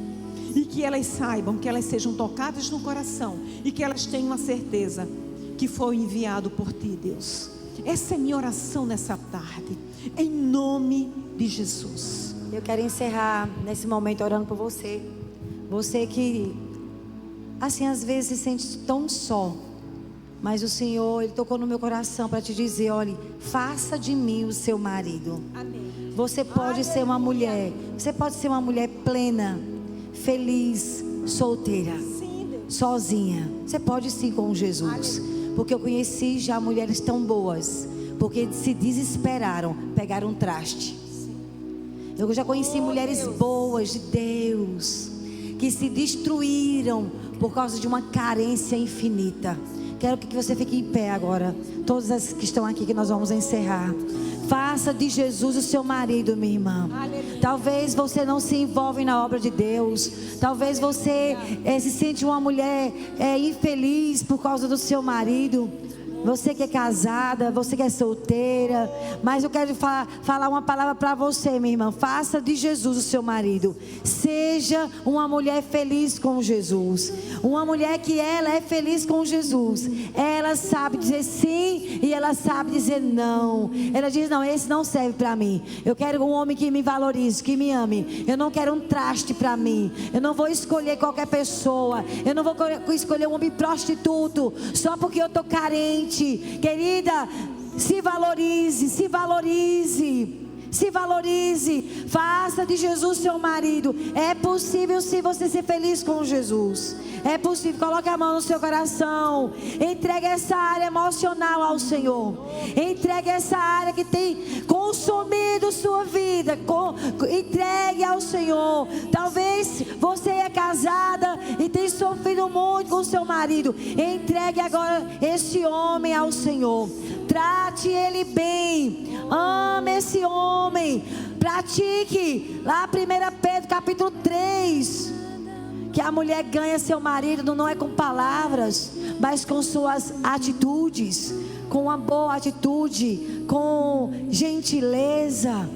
e que elas saibam, que elas sejam tocadas no coração, e que elas tenham a certeza que foi enviado por Ti, Deus. Essa é minha oração nessa tarde, em nome de Jesus.
Eu quero encerrar nesse momento orando por você. Você que, assim, às vezes se sente tão só, mas o Senhor, Ele tocou no meu coração para te dizer: olhe, faça de mim o seu marido.
Amém.
Você pode ser uma mulher, você pode ser uma mulher plena, feliz, solteira,
Sim, Deus.
sozinha. Você pode sim com Jesus. Porque eu conheci já mulheres tão boas, porque se desesperaram, pegaram um traste. Eu já conheci mulheres boas de Deus, que se destruíram por causa de uma carência infinita. Quero que você fique em pé agora, todas as que estão aqui, que nós vamos encerrar. Faça de Jesus o seu marido, minha irmã. Talvez você não se envolve na obra de Deus. Talvez você se sente uma mulher infeliz por causa do seu marido. Você que é casada, você que é solteira, mas eu quero falar uma palavra para você, minha irmã. Faça de Jesus o seu marido. Seja uma mulher feliz com Jesus. Uma mulher que ela é feliz com Jesus. Ela sabe dizer sim e ela sabe dizer não. Ela diz: não, esse não serve para mim. Eu quero um homem que me valorize, que me ame. Eu não quero um traste para mim. Eu não vou escolher qualquer pessoa. Eu não vou escolher um homem prostituto só porque eu estou carente. Querida, se valorize, se valorize. Se valorize, faça de Jesus seu marido. É possível sim você ser feliz com Jesus. É possível, coloque a mão no seu coração. Entregue essa área emocional ao Senhor. Entregue essa área que tem consumido sua vida. Entregue ao Senhor. Talvez você é casada e tem sofrido muito com seu marido. Entregue agora esse homem ao Senhor. Trate ele bem. Ame esse homem. Pratique. Lá 1 Pedro capítulo 3. Que a mulher ganha seu marido não é com palavras, mas com suas atitudes. Com uma boa atitude. Com gentileza.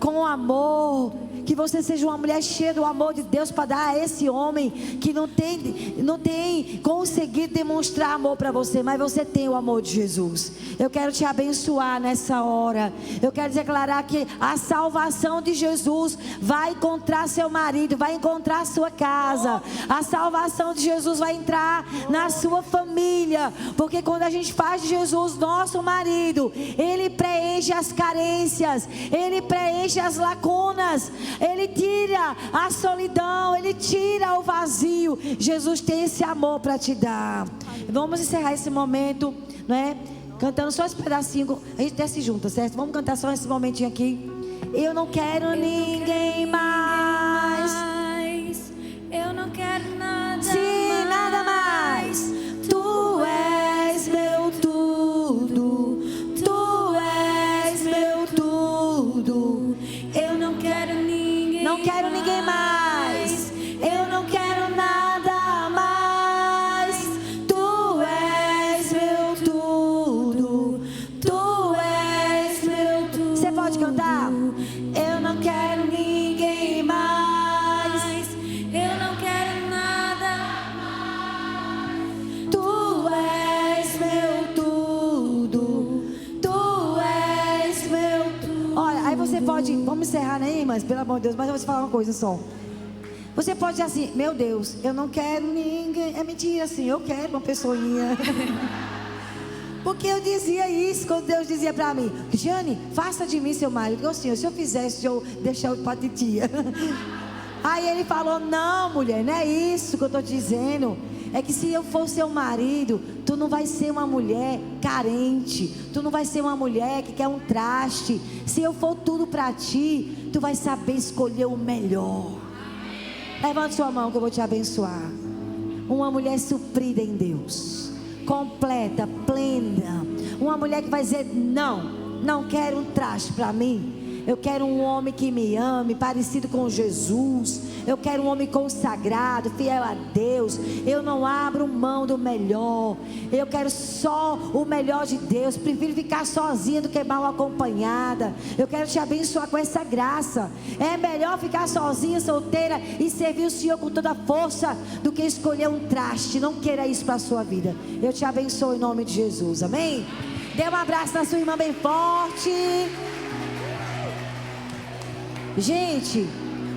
Com amor. Que você seja uma mulher cheia do amor de Deus para dar a esse homem que não tem conseguido demonstrar amor para você, mas você tem o amor de Jesus. Eu quero te abençoar nessa hora. Eu quero declarar que a salvação de Jesus vai encontrar seu marido, vai encontrar sua casa. A salvação de Jesus vai entrar na sua família, porque quando a gente faz de Jesus nosso marido, Ele preenche as carências, Ele preenche as lacunas, Ele tira a solidão, Ele tira o vazio. Jesus tem esse amor para te dar. Vamos encerrar esse momento, não é? Cantando só esse pedacinho. A gente desce junto, certo? Vamos cantar só esse momentinho aqui. Eu não quero ninguém mais.
Eu não quero nada
Sim, nada mais. Tu és meu tudo. Tu és meu tudo.
Eu não quero ninguém.
Não quero ninguém mais. Eu não quero nada mais. Tu és meu tudo. Tu és meu tudo. Você pode cantar? Eu não quero ninguém mais.
Eu não quero nada.
Tu és meu tudo. Tu és meu tudo. Olha, aí você pode. Vamos encerrar, né, irmãs? Pelo amor de Deus, mas eu vou te falar uma coisa só. Você pode dizer assim: meu Deus, eu não quero ninguém. É mentira, assim, eu quero uma pessoinha. Porque eu dizia isso quando Deus dizia pra mim: Jane, faça de mim seu marido. Eu, Senhor, se eu fizesse, eu deixar pra titia. Aí ele falou: não, mulher, não é isso que eu tô dizendo. É que se eu for seu marido, tu não vai ser uma mulher carente. Tu não vai ser uma mulher que quer um traste. Se eu for tudo pra ti, tu vai saber escolher o melhor. Levante sua mão que eu vou te abençoar. Uma mulher suprida em Deus, completa, plena. Uma mulher que vai dizer: não, não quero um traste para mim. Eu quero um homem que me ame, parecido com Jesus. Eu quero um homem consagrado, fiel a Deus. Eu não abro mão do melhor. Eu quero só o melhor de Deus. Prefiro ficar sozinha do que mal acompanhada. Eu quero te abençoar com essa graça. É melhor ficar sozinha, solteira e servir o Senhor com toda a força do que escolher um traste. Não queira isso para a sua vida. Eu te abençoo em nome de Jesus, amém? Dê um abraço na sua irmã bem forte. Gente,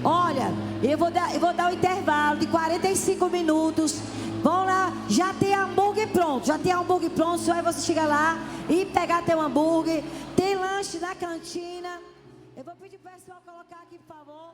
olha, eu vou dar um intervalo de 45 minutos. Vão lá, já tem hambúrguer pronto. Já tem hambúrguer pronto, só é você chegar lá e pegar teu hambúrguer. Tem lanche na cantina. Eu vou pedir para o pessoal colocar aqui, por favor.